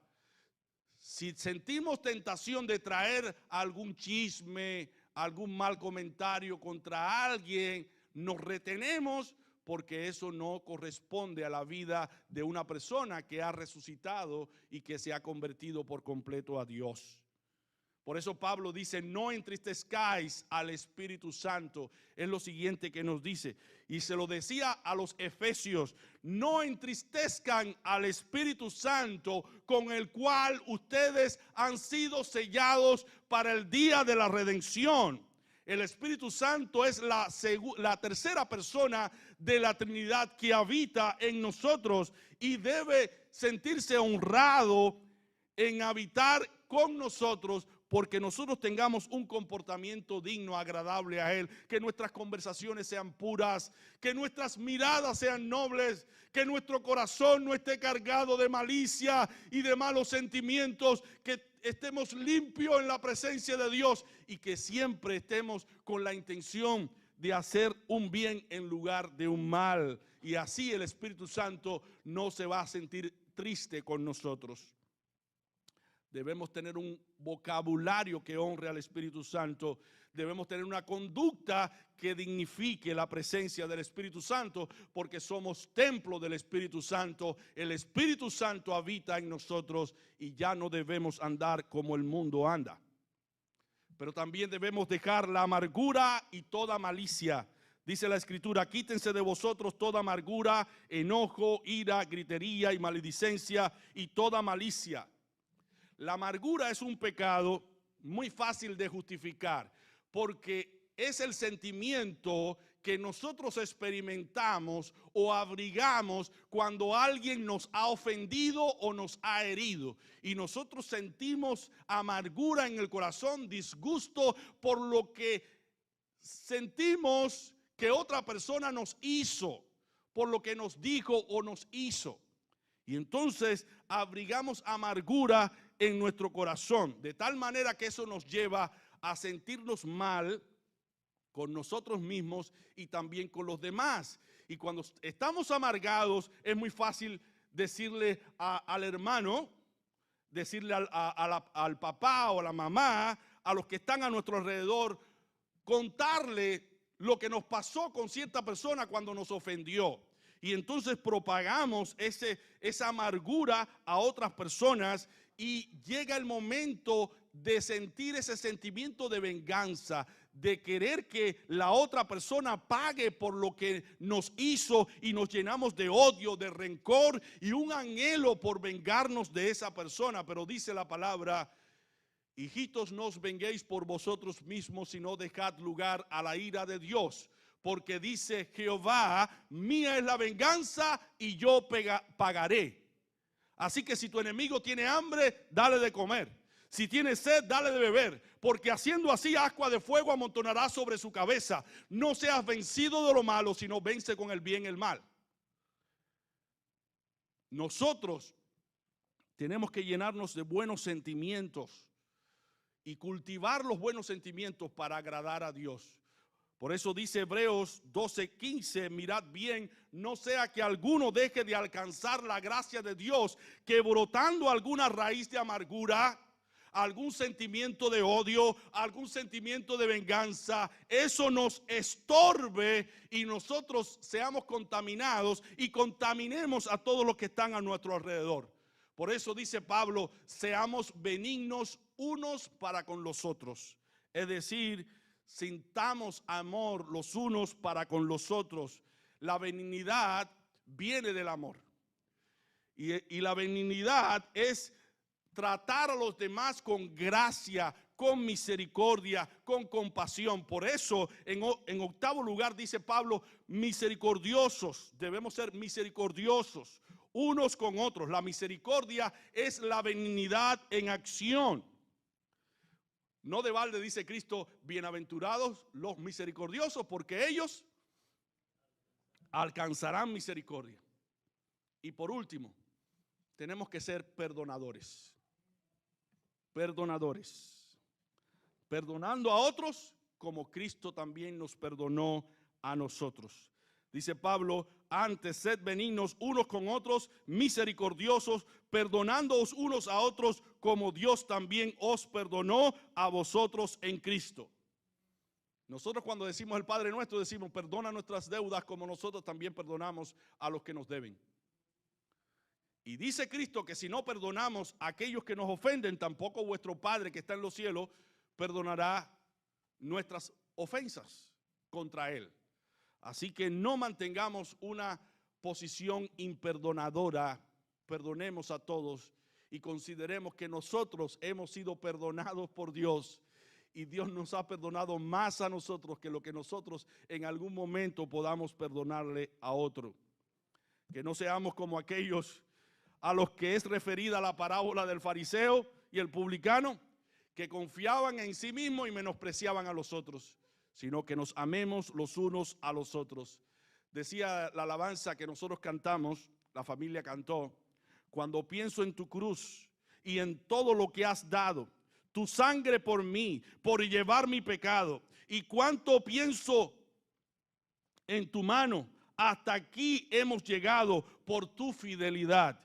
Si sentimos tentación de traer algún chisme, algún mal comentario contra alguien, nos retenemos, porque eso no corresponde a la vida de una persona que ha resucitado y que se ha convertido por completo a Dios. Por eso Pablo dice, no entristezcáis al Espíritu Santo. Es lo siguiente que nos dice. Y se lo decía a los efesios, no entristezcan al Espíritu Santo con el cual ustedes han sido sellados para el día de la redención. El Espíritu Santo es la tercera persona de la Trinidad que habita en nosotros y debe sentirse honrado en habitar con nosotros, porque nosotros tengamos un comportamiento digno, agradable a Él, que nuestras conversaciones sean puras, que nuestras miradas sean nobles, que nuestro corazón no esté cargado de malicia y de malos sentimientos, que estemos limpios en la presencia de Dios y que siempre estemos con la intención de hacer un bien en lugar de un mal. Y así el Espíritu Santo no se va a sentir triste con nosotros. Debemos tener un vocabulario que honre al Espíritu Santo. Debemos tener una conducta que dignifique la presencia del Espíritu Santo, porque somos templo del Espíritu Santo. El Espíritu Santo habita en nosotros y ya no debemos andar como el mundo anda. Pero también debemos dejar la amargura y toda malicia. Dice la Escritura, quítense de vosotros toda amargura, enojo, ira, gritería y maledicencia y toda malicia. La amargura es un pecado muy fácil de justificar, porque es el sentimiento que nosotros experimentamos o abrigamos cuando alguien nos ha ofendido o nos ha herido. Y nosotros sentimos amargura en el corazón, disgusto por lo que sentimos que otra persona nos hizo, por lo que nos dijo o nos hizo. Y entonces abrigamos amargura en nuestro corazón, de tal manera que eso nos lleva a sentirnos mal con nosotros mismos y también con los demás. Y cuando estamos amargados, es muy fácil decirle al hermano, decirle al papá o a la mamá, a los que están a nuestro alrededor, contarle lo que nos pasó con cierta persona cuando nos ofendió. Y entonces propagamos esa amargura a otras personas y llega el momento de sentir ese sentimiento de venganza, de querer que la otra persona pague por lo que nos hizo y nos llenamos de odio, de rencor y un anhelo por vengarnos de esa persona. Pero dice la palabra, hijitos, no os venguéis por vosotros mismos, sino dejad lugar a la ira de Dios. Porque dice Jehová, mía es la venganza y yo pagaré. Así que si tu enemigo tiene hambre, dale de comer. Si tiene sed, dale de beber. Porque haciendo así, ascua de fuego amontonará sobre su cabeza. No seas vencido de lo malo, sino vence con el bien el mal. Nosotros tenemos que llenarnos de buenos sentimientos y cultivar los buenos sentimientos para agradar a Dios. Por eso dice Hebreos 12:15, mirad bien, no sea que alguno deje de alcanzar la gracia de Dios, que brotando alguna raíz de amargura, algún sentimiento de odio, algún sentimiento de venganza, eso nos estorbe y nosotros seamos contaminados y contaminemos a todos los que están a nuestro alrededor. Por eso dice Pablo, seamos benignos unos para con los otros. Es decir, sintamos amor los unos para con los otros. La benignidad viene del amor. Y la benignidad es tratar a los demás con gracia, con misericordia, con compasión. Por eso, en octavo lugar, dice Pablo, misericordiosos. Debemos ser misericordiosos unos con otros. La misericordia es la benignidad en acción. No de balde dice Cristo, bienaventurados los misericordiosos, porque ellos alcanzarán misericordia. Y por último, tenemos que ser perdonadores. Perdonadores. Perdonando a otros como Cristo también nos perdonó a nosotros. Dice Pablo, antes sed benignos unos con otros, misericordiosos, perdonándoos unos a otros como Dios también os perdonó a vosotros en Cristo. Nosotros cuando decimos el Padre Nuestro decimos, perdona nuestras deudas como nosotros también perdonamos a los que nos deben. Y dice Cristo que si no perdonamos a aquellos que nos ofenden, tampoco vuestro Padre que está en los cielos perdonará nuestras ofensas contra Él. Así que no mantengamos una posición imperdonadora, perdonemos a todos y consideremos que nosotros hemos sido perdonados por Dios y Dios nos ha perdonado más a nosotros que lo que nosotros en algún momento podamos perdonarle a otro. Que no seamos como aquellos a los que es referida la parábola del fariseo y el publicano, que confiaban en sí mismos y menospreciaban a los otros, sino que nos amemos los unos a los otros. Decía la alabanza que nosotros cantamos, la familia cantó, cuando pienso en tu cruz y en todo lo que has dado, tu sangre por mí, por llevar mi pecado, y cuánto pienso en tu mano, hasta aquí hemos llegado por tu fidelidad.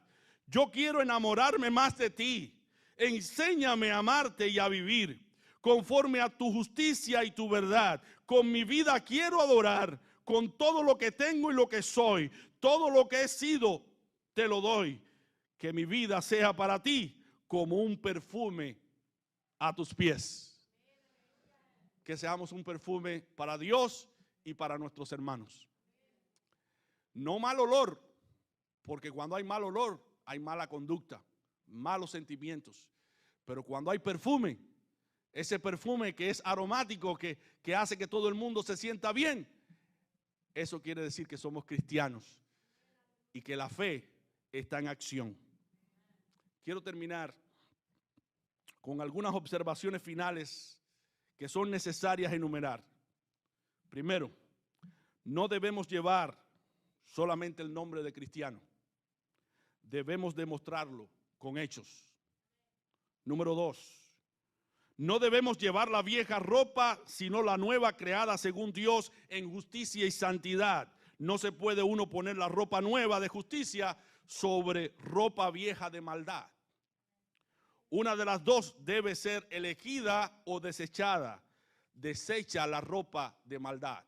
Yo quiero enamorarme más de ti, enséñame a amarte y a vivir conforme a tu justicia y tu verdad. Con mi vida quiero adorar, con todo lo que tengo y lo que soy, todo lo que he sido, te lo doy. Que mi vida sea para ti como un perfume a tus pies. Que seamos un perfume para Dios y para nuestros hermanos. No mal olor, porque cuando hay mal olor, hay mala conducta, malos sentimientos. Pero cuando hay perfume, ese perfume que es aromático, que hace que todo el mundo se sienta bien, eso quiere decir que somos cristianos y que la fe está en acción. Quiero terminar con algunas observaciones finales que son necesarias enumerar. Primero, no debemos llevar solamente el nombre de cristiano, debemos demostrarlo con hechos. Número 2. No debemos llevar la vieja ropa, sino la nueva creada según Dios en justicia y santidad. No se puede uno poner la ropa nueva de justicia sobre ropa vieja de maldad. Una de las dos debe ser elegida o desechada. Desecha la ropa de maldad.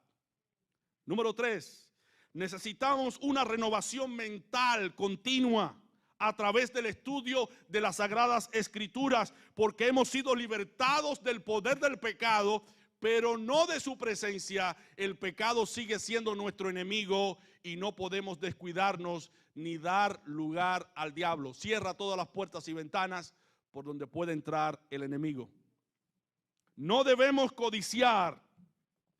Número 3. Necesitamos una renovación mental continua a través del estudio de las Sagradas Escrituras, porque hemos sido libertados del poder del pecado, pero no de su presencia. El pecado sigue siendo nuestro enemigo y no podemos descuidarnos ni dar lugar al diablo. Cierra todas las puertas y ventanas por donde puede entrar el enemigo. No debemos codiciar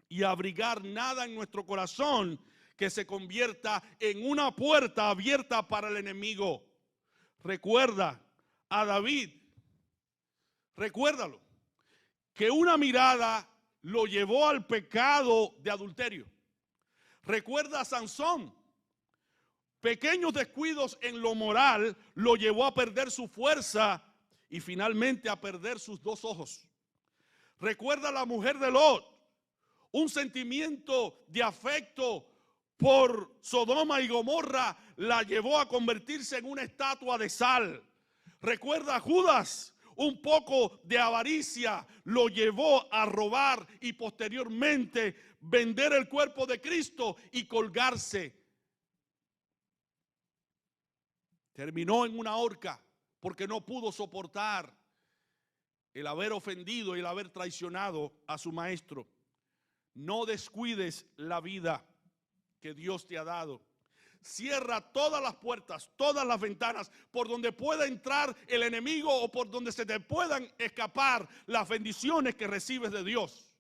y abrigar nada en nuestro corazón que se convierta en una puerta abierta para el enemigo. Recuerda a David, recuérdalo, que una mirada lo llevó al pecado de adulterio. Recuerda a Sansón, pequeños descuidos en lo moral lo llevó a perder su fuerza y finalmente a perder sus 2 ojos. Recuerda a la mujer de Lot, un sentimiento de afecto por Sodoma y Gomorra la llevó a convertirse en una estatua de sal. Recuerda a Judas, Un poco de avaricia lo llevó a robar y posteriormente vender el cuerpo de Cristo y colgarse. Terminó en una horca porque no pudo soportar el haber ofendido y el haber traicionado a su maestro. No descuides la vida que Dios te ha dado. Cierra todas las puertas, todas las ventanas por donde pueda entrar el enemigo o por donde se te puedan escapar las bendiciones que recibes de Dios.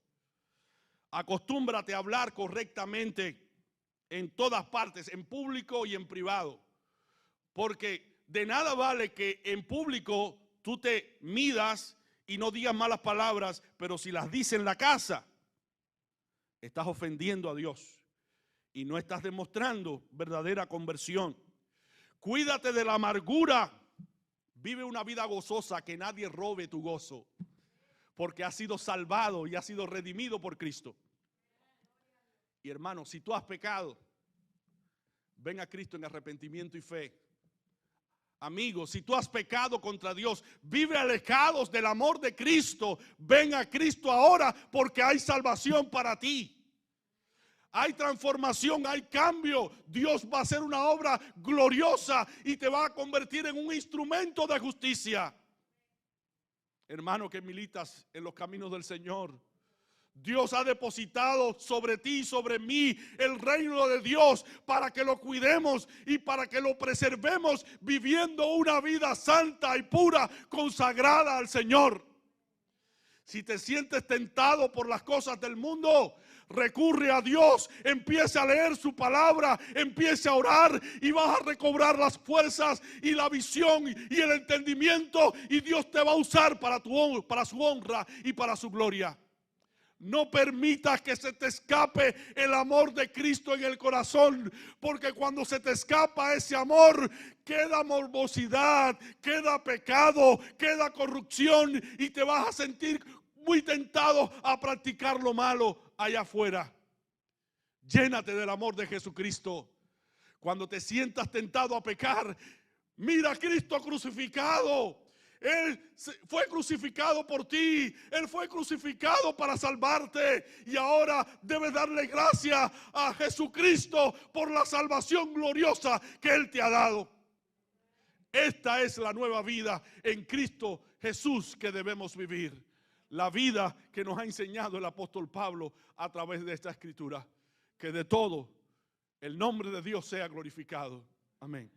Acostúmbrate a hablar correctamente en todas partes, en público y en privado. Porque de nada vale que en público tú te midas y no digas malas palabras, pero si las dices en la casa, estás ofendiendo a Dios y no estás demostrando verdadera conversión. Cuídate de la amargura. Vive una vida gozosa, que nadie robe tu gozo, porque has sido salvado y has sido redimido por Cristo. Y hermano, si tú has pecado, ven a Cristo en arrepentimiento y fe. Amigo, si tú has pecado contra Dios, vive alejados del amor de Cristo. Ven a Cristo ahora, porque hay salvación para ti. Hay transformación, hay cambio. Dios va a hacer una obra gloriosa y te va a convertir en un instrumento de justicia. Hermano que militas en los caminos del Señor, Dios ha depositado sobre ti y sobre mí el reino de Dios para que lo cuidemos y para que lo preservemos viviendo una vida santa y pura, consagrada al Señor. Si te sientes tentado por las cosas del mundo, recurre a Dios, empiece a leer su palabra, empiece a orar y vas a recobrar las fuerzas y la visión y el entendimiento, y Dios te va a usar para su honra y para su gloria. No permitas que se te escape el amor de Cristo en el corazón, porque cuando se te escapa ese amor, queda morbosidad, queda pecado, queda corrupción y te vas a sentir muy tentado a practicar lo malo allá afuera. Llénate del amor de Jesucristo. Cuando te sientas tentado a pecar, mira a Cristo crucificado. Él fue crucificado por ti. Él fue crucificado para salvarte. Y ahora debes darle gracias a Jesucristo por la salvación gloriosa que Él te ha dado. Esta es la nueva vida en Cristo Jesús que debemos vivir. La vida que nos ha enseñado el apóstol Pablo a través de esta escritura. Que de todo el nombre de Dios sea glorificado. Amén.